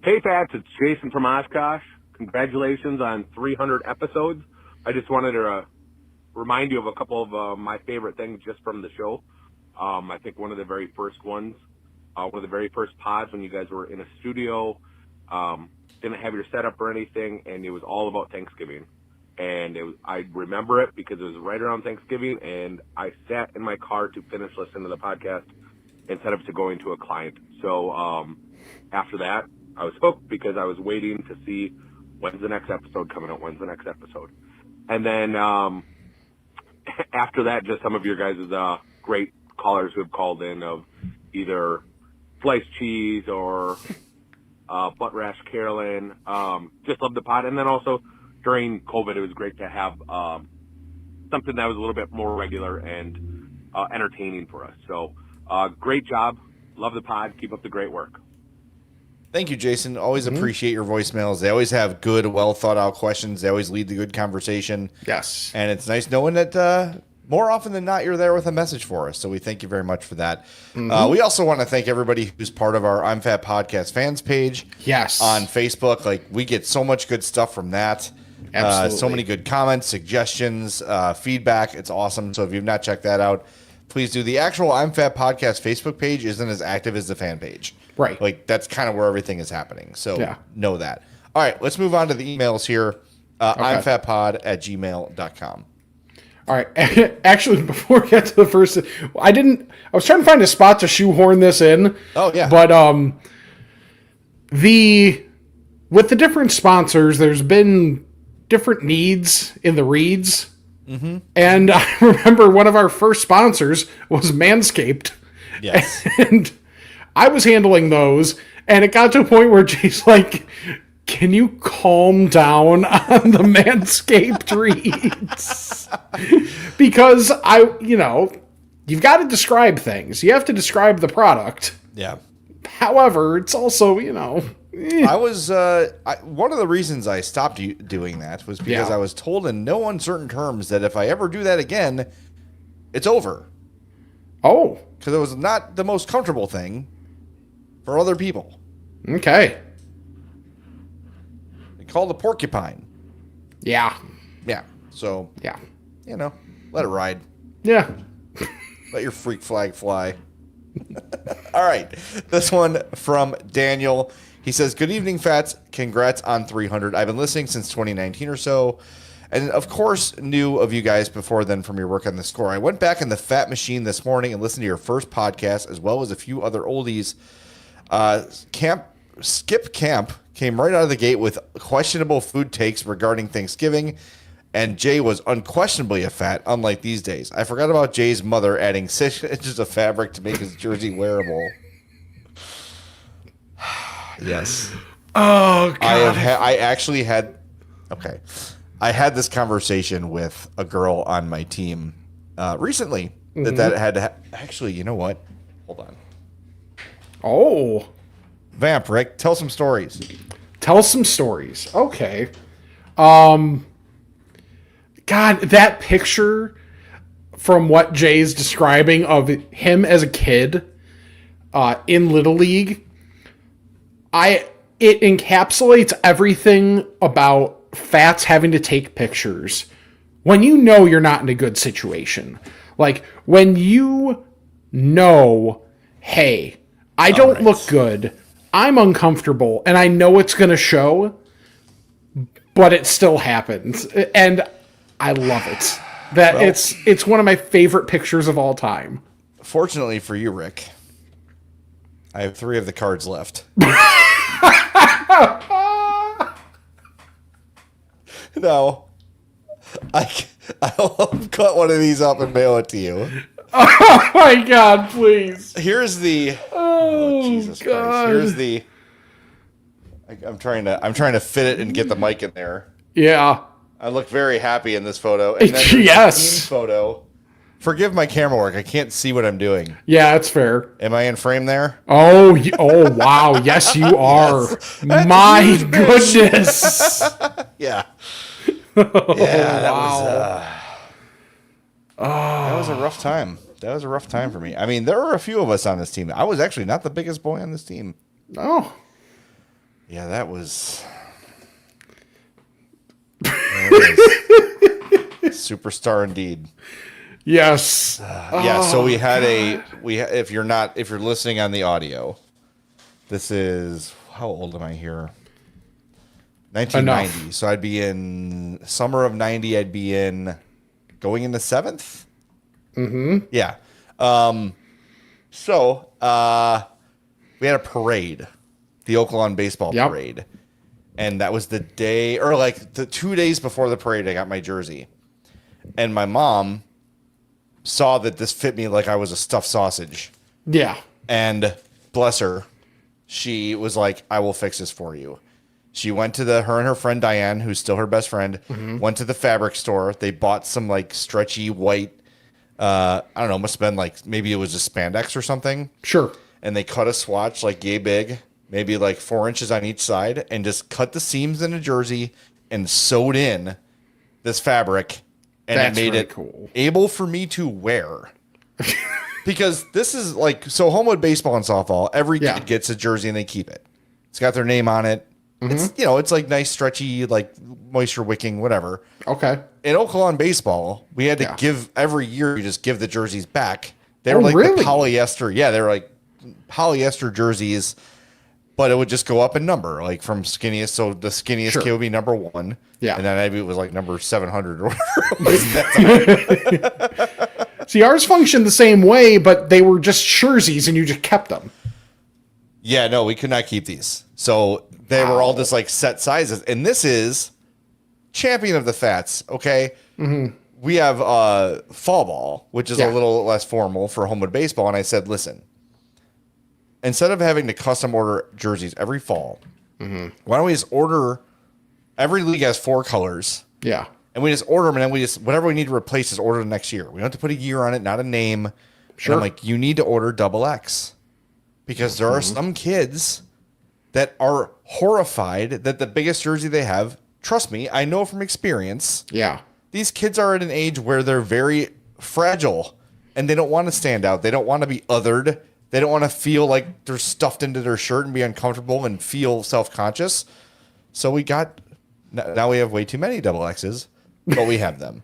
Hey, Fats, it's Jason from Oshkosh. Congratulations on 300 episodes. I just wanted to remind you of a couple of my favorite things just from the show. I think one of the very first ones, one of the very first pods when you guys were in a studio, didn't have your setup or anything, and it was all about Thanksgiving. And I remember it because it was right around Thanksgiving, and I sat in my car to finish listening to the podcast instead of to going to a client. So after that, I was hooked because I was waiting to see when's the next episode coming out, when's the next episode. And then after that, just some of your guys' great callers who have called in of either sliced cheese or butt rash Carolyn. Just love the pod. And then also during COVID, it was great to have something that was a little bit more regular and entertaining for us. So great job. Love the pod. Keep up the great work. Thank you, Jason. Always appreciate your voicemails. They always have good, well thought out questions. They always lead to good conversation. Yes. And it's nice knowing that more often than not, you're there with a message for us. So we thank you very much for that. We also want to thank everybody who's part of our I'm Fat Podcast fans page. Yes. On Facebook. Like, we get so much good stuff from that. Absolutely. So many good comments, suggestions, feedback. It's awesome. So if you've not checked that out, please do. The actual I'm Fat Podcast Facebook page isn't as active as the fan page. Right. Like, that's kind of where everything is happening. So know that. All right, let's move on to the emails here. I'mFatPod@gmail.com. All right. Actually, before we get to the first, I was trying to find a spot to shoehorn this in. Oh, yeah. But with the different sponsors, there's been different needs in the reads. Mm-hmm. And I remember one of our first sponsors was Manscaped. Yes. And I was handling those, and it got to a point where Jay's like, can you calm down on the Manscaped reads? Because you've got to describe things. You have to describe the product. Yeah. However, it's also, I was one of the reasons I stopped doing that was because I was told in no uncertain terms that if I ever do that again, it's over. Oh. Because it was not the most comfortable thing for other people. Okay. They called a porcupine. Yeah. Yeah. So, yeah. Let it ride. Yeah. Let your freak flag fly. All right. This one from Daniel. He says, good evening, Fats. Congrats on 300. I've been listening since 2019 or so. And, of course, knew of you guys before then from your work on the score. I went back in the Fat Machine this morning and listened to your first podcast, as well as a few other oldies. Skip Camp came right out of the gate with questionable food takes regarding Thanksgiving, and Jay was unquestionably a fat, unlike these days. I forgot about Jay's mother adding 6 inches of fabric to make his jersey wearable. Yes. Oh, God. I had this conversation with a girl on my team recently that had actually, you know what? Hold on. Oh. Vamp, Rick, tell some stories. Tell some stories. Okay. God, that picture from what Jay's describing of him as a kid in Little League, it encapsulates everything about Fats having to take pictures when you know you're not in a good situation. Like, when you know, hey, I don't look good, I'm uncomfortable, and I know it's going to show, but it still happens. And I love it. It's one of my favorite pictures of all time. Fortunately for you, Rick, I have 3 of the cards left. No. I'll cut one of these up and mail it to you. Oh my God, please. Here's the Jesus God. Christ. Here's the I'm trying to fit it and get the mic in there. Yeah. I look very happy in this photo. And then there's yes. a team photo. Forgive my camera work. I can't see what I'm doing. Yeah, that's fair. Am I in frame there? Oh, wow. Yes, you are. Yes. My goodness. Yeah. Oh, Yeah, that wow. was a rough time. That was a rough time for me. I mean, there were a few of us on this team. I was actually not the biggest boy on this team. Oh. Yeah, that was superstar indeed. Yes. Yeah, so we had if you're listening on the audio, this is, how old am I here? 1990. Enough. So I'd be in summer of 90. I'd be in going into 7th. Mm-hmm. Yeah. So we had a parade, the Oaklawn baseball parade, and that was the day, or like the 2 days before the parade, I got my jersey, and my mom saw that this fit me like I was a stuffed sausage. Yeah. And bless her, she was like, I will fix this for you. She went to her and her friend Diane, who's still her best friend, went to the fabric store. They bought some like stretchy white, I don't know, must have been like, maybe it was just spandex or something. Sure. And they cut a swatch like yay big, maybe like 4 inches on each side, and just cut the seams in a jersey and sewed in this fabric. And That's it made really it cool. able for me to wear. Because this is like, so Homewood baseball and softball, every kid gets a jersey and they keep it. It's got their name on it. It's, you know, it's like nice, stretchy, like moisture wicking, whatever. Okay. In Oaklawn baseball, we had to give every year, you just give the jerseys back. They were like really? the polyester. Yeah, they were like polyester jerseys, but it would just go up in number, like from skinniest. So the skinniest kid would be number 1. Yeah. And then maybe it was like number 700 or whatever. See, ours functioned the same way, but they were just jerseys and you just kept them. Yeah, no, we could not keep these. So they were all just like set sizes. And this is champion of the fats, okay? We have fall ball, which is a little less formal for Homewood baseball. And I said, listen, instead of having to custom order jerseys every fall, why don't we just order, every league has 4 colors. Yeah. And we just order them, and then we just, whatever we need to replace is order the next year. We don't have to put a year on it, not a name. Sure. And I'm like, you need to order XX. Because there are some kids that are horrified that the biggest jersey they have, trust me, I know from experience. Yeah. These kids are at an age where they're very fragile and they don't want to stand out. They don't want to be othered. They don't want to feel like they're stuffed into their shirt and be uncomfortable and feel self-conscious. So now we have way too many XXs, but we have them.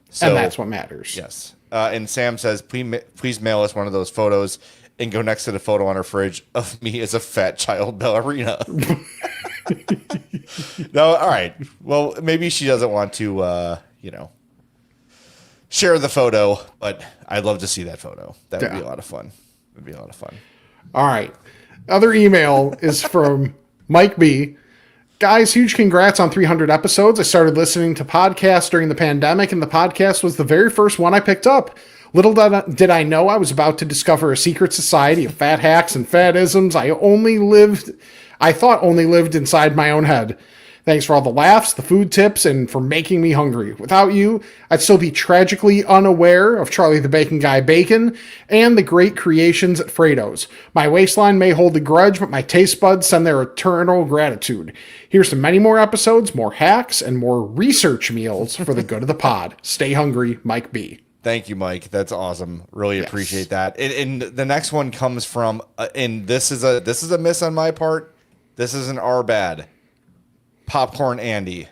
So, and that's what matters. Yes. And Sam says, please mail us one of those photos and go next to the photo on her fridge of me as a fat child ballerina. No, all right. Well, maybe she doesn't want to, share the photo, but I'd love to see that photo. That would be a lot of fun. It would be a lot of fun. All right. Other email is from Mike B. Guys, huge congrats on 300 episodes. I started listening to podcasts during the pandemic, and the podcast was the very first one I picked up. Little did I know I was about to discover a secret society of fat hacks and fatisms I thought only lived inside my own head. Thanks for all the laughs, the food tips, and for making me hungry. Without you, I'd still be tragically unaware of Charlie the Bacon Guy Bacon and the great creations at Fredo's. My waistline may hold a grudge, but my taste buds send their eternal gratitude. Here's to many more episodes, more hacks, and more research meals for the good of the pod. Stay hungry, Mike B. Thank you, Mike. That's awesome. Really appreciate that. And the next one comes from, and this is a miss on my part. This is an R bad. Popcorn Andy.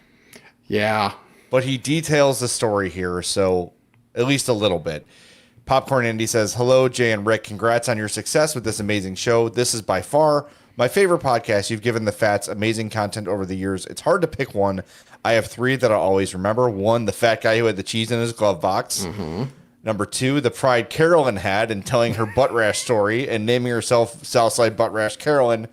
Yeah. But he details the story here, so at least a little bit. Popcorn Andy says, hello, Jay and Rick. Congrats on your success with this amazing show. This is by far my favorite podcast. You've given the Fats amazing content over the years. It's hard to pick one. I have 3 that I'll always remember. 1, the fat guy who had the cheese in his glove box. Number 2, the pride Carolyn had in telling her butt rash story and naming herself Southside Butt Rash Carolyn.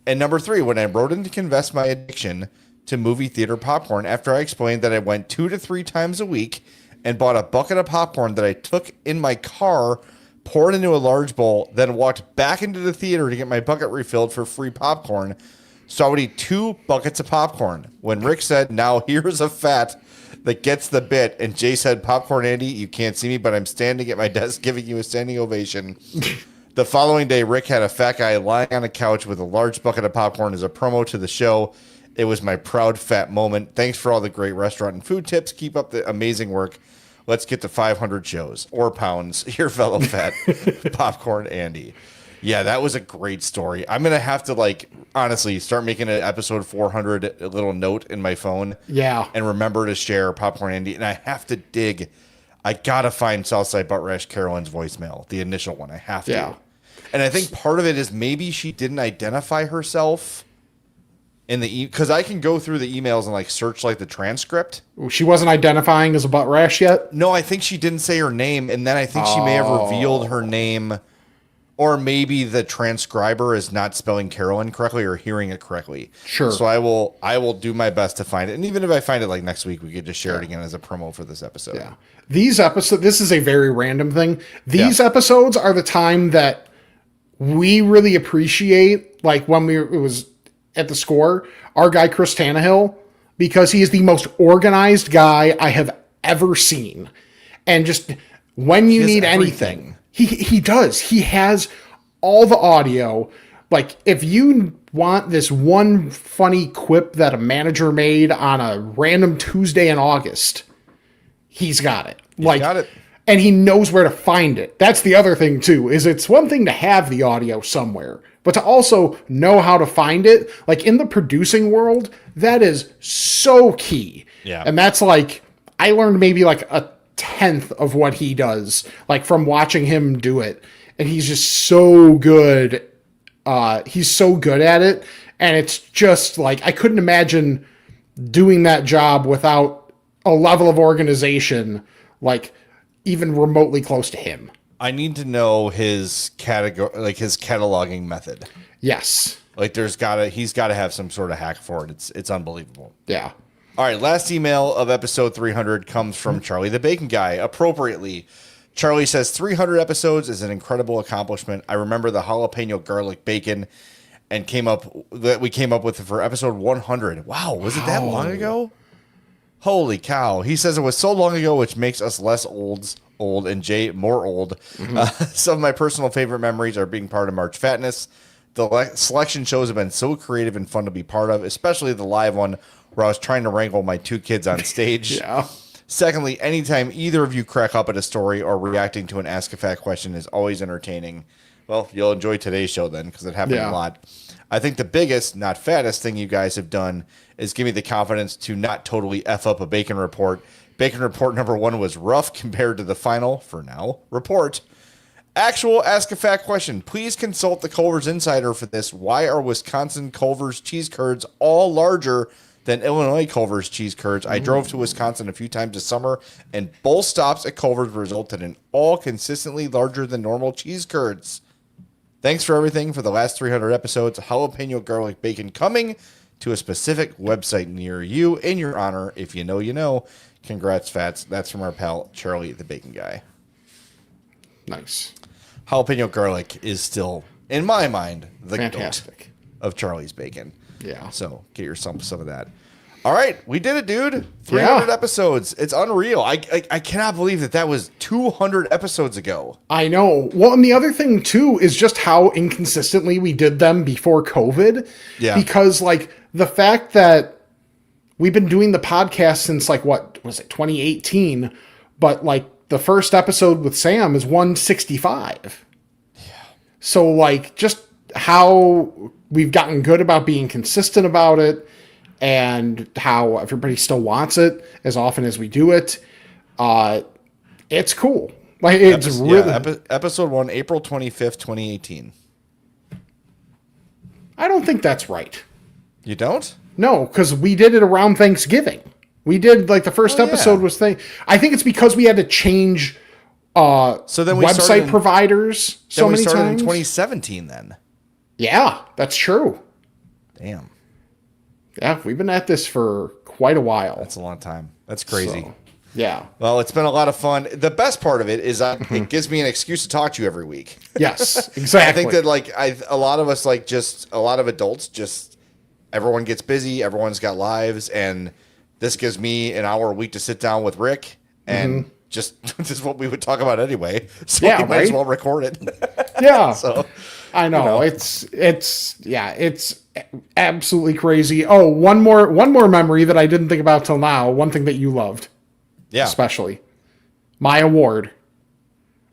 And number 3, when I wrote in to confess my addiction to movie theater popcorn after I explained that I went 2 to 3 times a week and bought a bucket of popcorn that I took in my car, poured into a large bowl, then walked back into the theater to get my bucket refilled for free popcorn. So I would eat 2 buckets of popcorn. When Rick said, now here's a fat that gets the bit, and Jay said, Popcorn Andy, you can't see me, but I'm standing at my desk giving you a standing ovation. The following day, Rick had a fat guy lying on a couch with a large bucket of popcorn as a promo to the show. It was my proud fat moment. Thanks for all the great restaurant and food tips. Keep up the amazing work. Let's get to 500 shows or pounds. Your fellow fat Popcorn Andy. Yeah, that was a great story. I'm going to have to, honestly, start making an episode 400 a little note in my phone. Yeah. And remember to share Popcorn Andy. And I have to dig. I got to find Southside Butt Rash Carolyn's voicemail, the initial one. I have to. Yeah. And I think part of it is maybe she didn't identify herself in the because I can go through the emails and search the transcript. She wasn't identifying as a butt rash yet? No, I think she didn't say her name, and then I think she may have revealed her name, or maybe the transcriber is not spelling Carolyn correctly or hearing it correctly. Sure. So I will do my best to find it, and even if I find it next week, we could just share it again as a promo for this episode. Yeah. These episodes, this is a very random thing. These episodes are the time that we really appreciate, like when it was at the score, our guy Chris Tannehill, because he is the most organized guy I have ever seen. And just when you need anything, he does. He has all the audio. Like if you want this one funny quip that a manager made on a random Tuesday in August, he's got it. Got it. And he knows where to find it. That's the other thing too, is it's one thing to have the audio somewhere, but to also know how to find it, like in the producing world, that is so key. Yeah. And that's like, I learned maybe like a 10th of what he does, like from watching him do it. And he's just so good. He's so good at it. And it's just like, I couldn't imagine doing that job without a level of organization, like even remotely close to him. I need to know his category, like his cataloging method. Yes. Like he's gotta have some sort of hack for it. It's unbelievable. Yeah. All right. Last email of episode 300 comes from Charlie the Bacon Guy. Appropriately, Charlie says 300 episodes is an incredible accomplishment. I remember the jalapeno garlic bacon and we came up with it for episode 100. Wow. Was it that long ago? Holy cow. He says it was so long ago, which makes us less old and Jay more old. Some of my personal favorite memories are being part of March Fatness. The selection shows have been so creative and fun to be part of, especially the live one where I was trying to wrangle my 2 kids on stage. Yeah. Secondly, anytime either of you crack up at a story or reacting to an Ask a Fact question is always entertaining. Well, you'll enjoy today's show then, because it happened a lot. I think the biggest, not fattest, thing you guys have done is give me the confidence to not totally F up a Bacon Report. Bacon Report number 1 was rough compared to the final, for now, report. Actual Ask a Fact question. Please consult the Culver's Insider for this. Why are Wisconsin Culver's cheese curds all larger than Illinois Culver's cheese curds? I drove to Wisconsin a few times this summer, and both stops at Culver's resulted in all consistently larger than normal cheese curds. Thanks for everything for the last 300 episodes. Jalapeno garlic bacon coming to a specific website near you in your honor. If you know, you know. Congrats, Fats. That's from our pal, Charlie the Bacon Guy. Nice. Jalapeno garlic is still, in my mind, the fantastic goat of Charlie's bacon. Yeah. So get yourself some of that. All right, we did it, dude. 300 episodes. It's unreal. I cannot believe that was 200 episodes ago. I know. Well, and the other thing, too, is just how inconsistently we did them before COVID. Yeah. Because, like, the fact that we've been doing the podcast since, like, what was it, 2018? But, like, the first episode with Sam is 165. Yeah. So, like, just how we've gotten good about being consistent about it, and how everybody still wants it as often as we do it. It's cool. Like it's episode 1, April 25th, 2018. I don't think that's right. You don't? No, because we did it around Thanksgiving. We did like the first episode was I think it's because we had to change so then we website providers so many times. In 2017 then. Yeah, that's true. Damn. Yeah, we've been at this for quite a while. That's a long time. That's crazy. So, yeah. Well, it's been a lot of fun. The best part of it is it gives me an excuse to talk to you every week. Yes, exactly. I think that a lot of us, a lot of adults, everyone gets busy. Everyone's got lives. And this gives me an hour a week to sit down with Rick and just this is what we would talk about anyway. So we might as well record it. Yeah. So I know, it's absolutely crazy. Oh, one more memory that I didn't think about till now. One thing that you loved, especially my award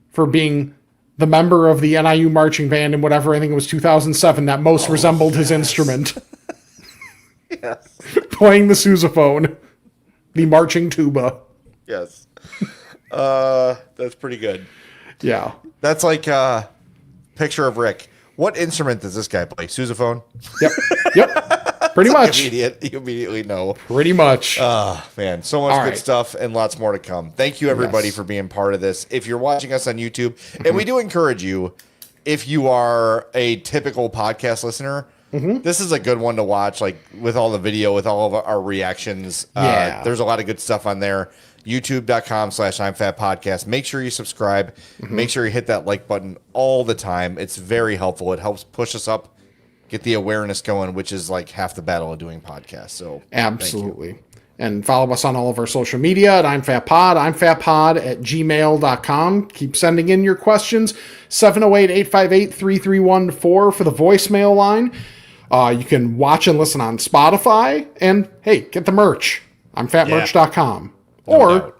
for being the member of the NIU marching band in whatever, I think it was 2007, that most resembled his instrument. Yes, playing the sousaphone, the marching tuba. Yes, that's pretty good. Yeah, that's like picture of Rick. What instrument does this guy play? Sousaphone? Yep. Pretty much. You immediately know. Pretty much. Man, so much good stuff and lots more to come. Thank you, everybody, for being part of this. If you're watching us on YouTube, and we do encourage you, if you are a typical podcast listener, this is a good one to watch, like with all the video, with all of our reactions. There's a lot of good stuff on there. youtube.com/I'm Fat Podcast. Make sure you subscribe. Make sure you hit that like button all the time. It's very helpful. It helps push us up, get the awareness going, which is like half the battle of doing podcasts. So absolutely. And follow us on all of our social media at I'm Fat Pod, imfatpod@gmail.com. Keep sending in your questions. 708-858-3314 for the voicemail line. You can watch and listen on Spotify. And, hey, get the merch. I'mFatMerch.com. Or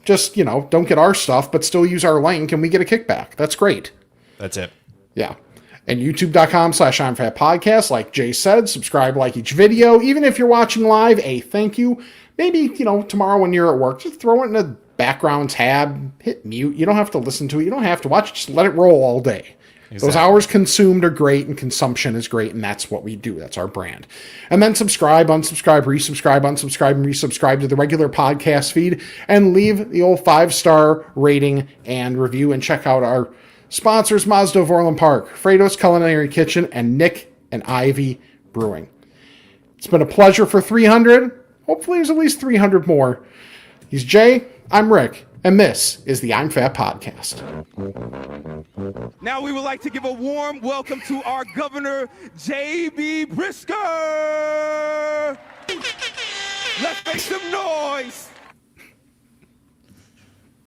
just, don't get our stuff, but still use our link and we get a kickback. That's great. That's it. Yeah. And youtube.com/I'm Fat Podcast. Like Jay said, subscribe, like each video. Even if you're watching live, a thank you. Maybe, tomorrow when you're at work, just throw it in the background tab, hit mute. You don't have to listen to it. You don't have to watch it. Just let it roll all day. Exactly. Those hours consumed are great and consumption is great, and that's what we do. That's our brand. And then subscribe, unsubscribe, resubscribe, unsubscribe, and resubscribe to the regular podcast feed, and leave the old 5-star rating and review, and check out our sponsors, Mazda of Orland Park, Fredo's Culinary Kitchen, and Nick and Ivy Brewing. It's been a pleasure for 300. Hopefully there's at least 300 more. He's Jay, I'm Rick, and this is the I'm Fat Podcast. Now we would like to give a warm welcome to our Governor, J.B. Brisker. Let's make some noise.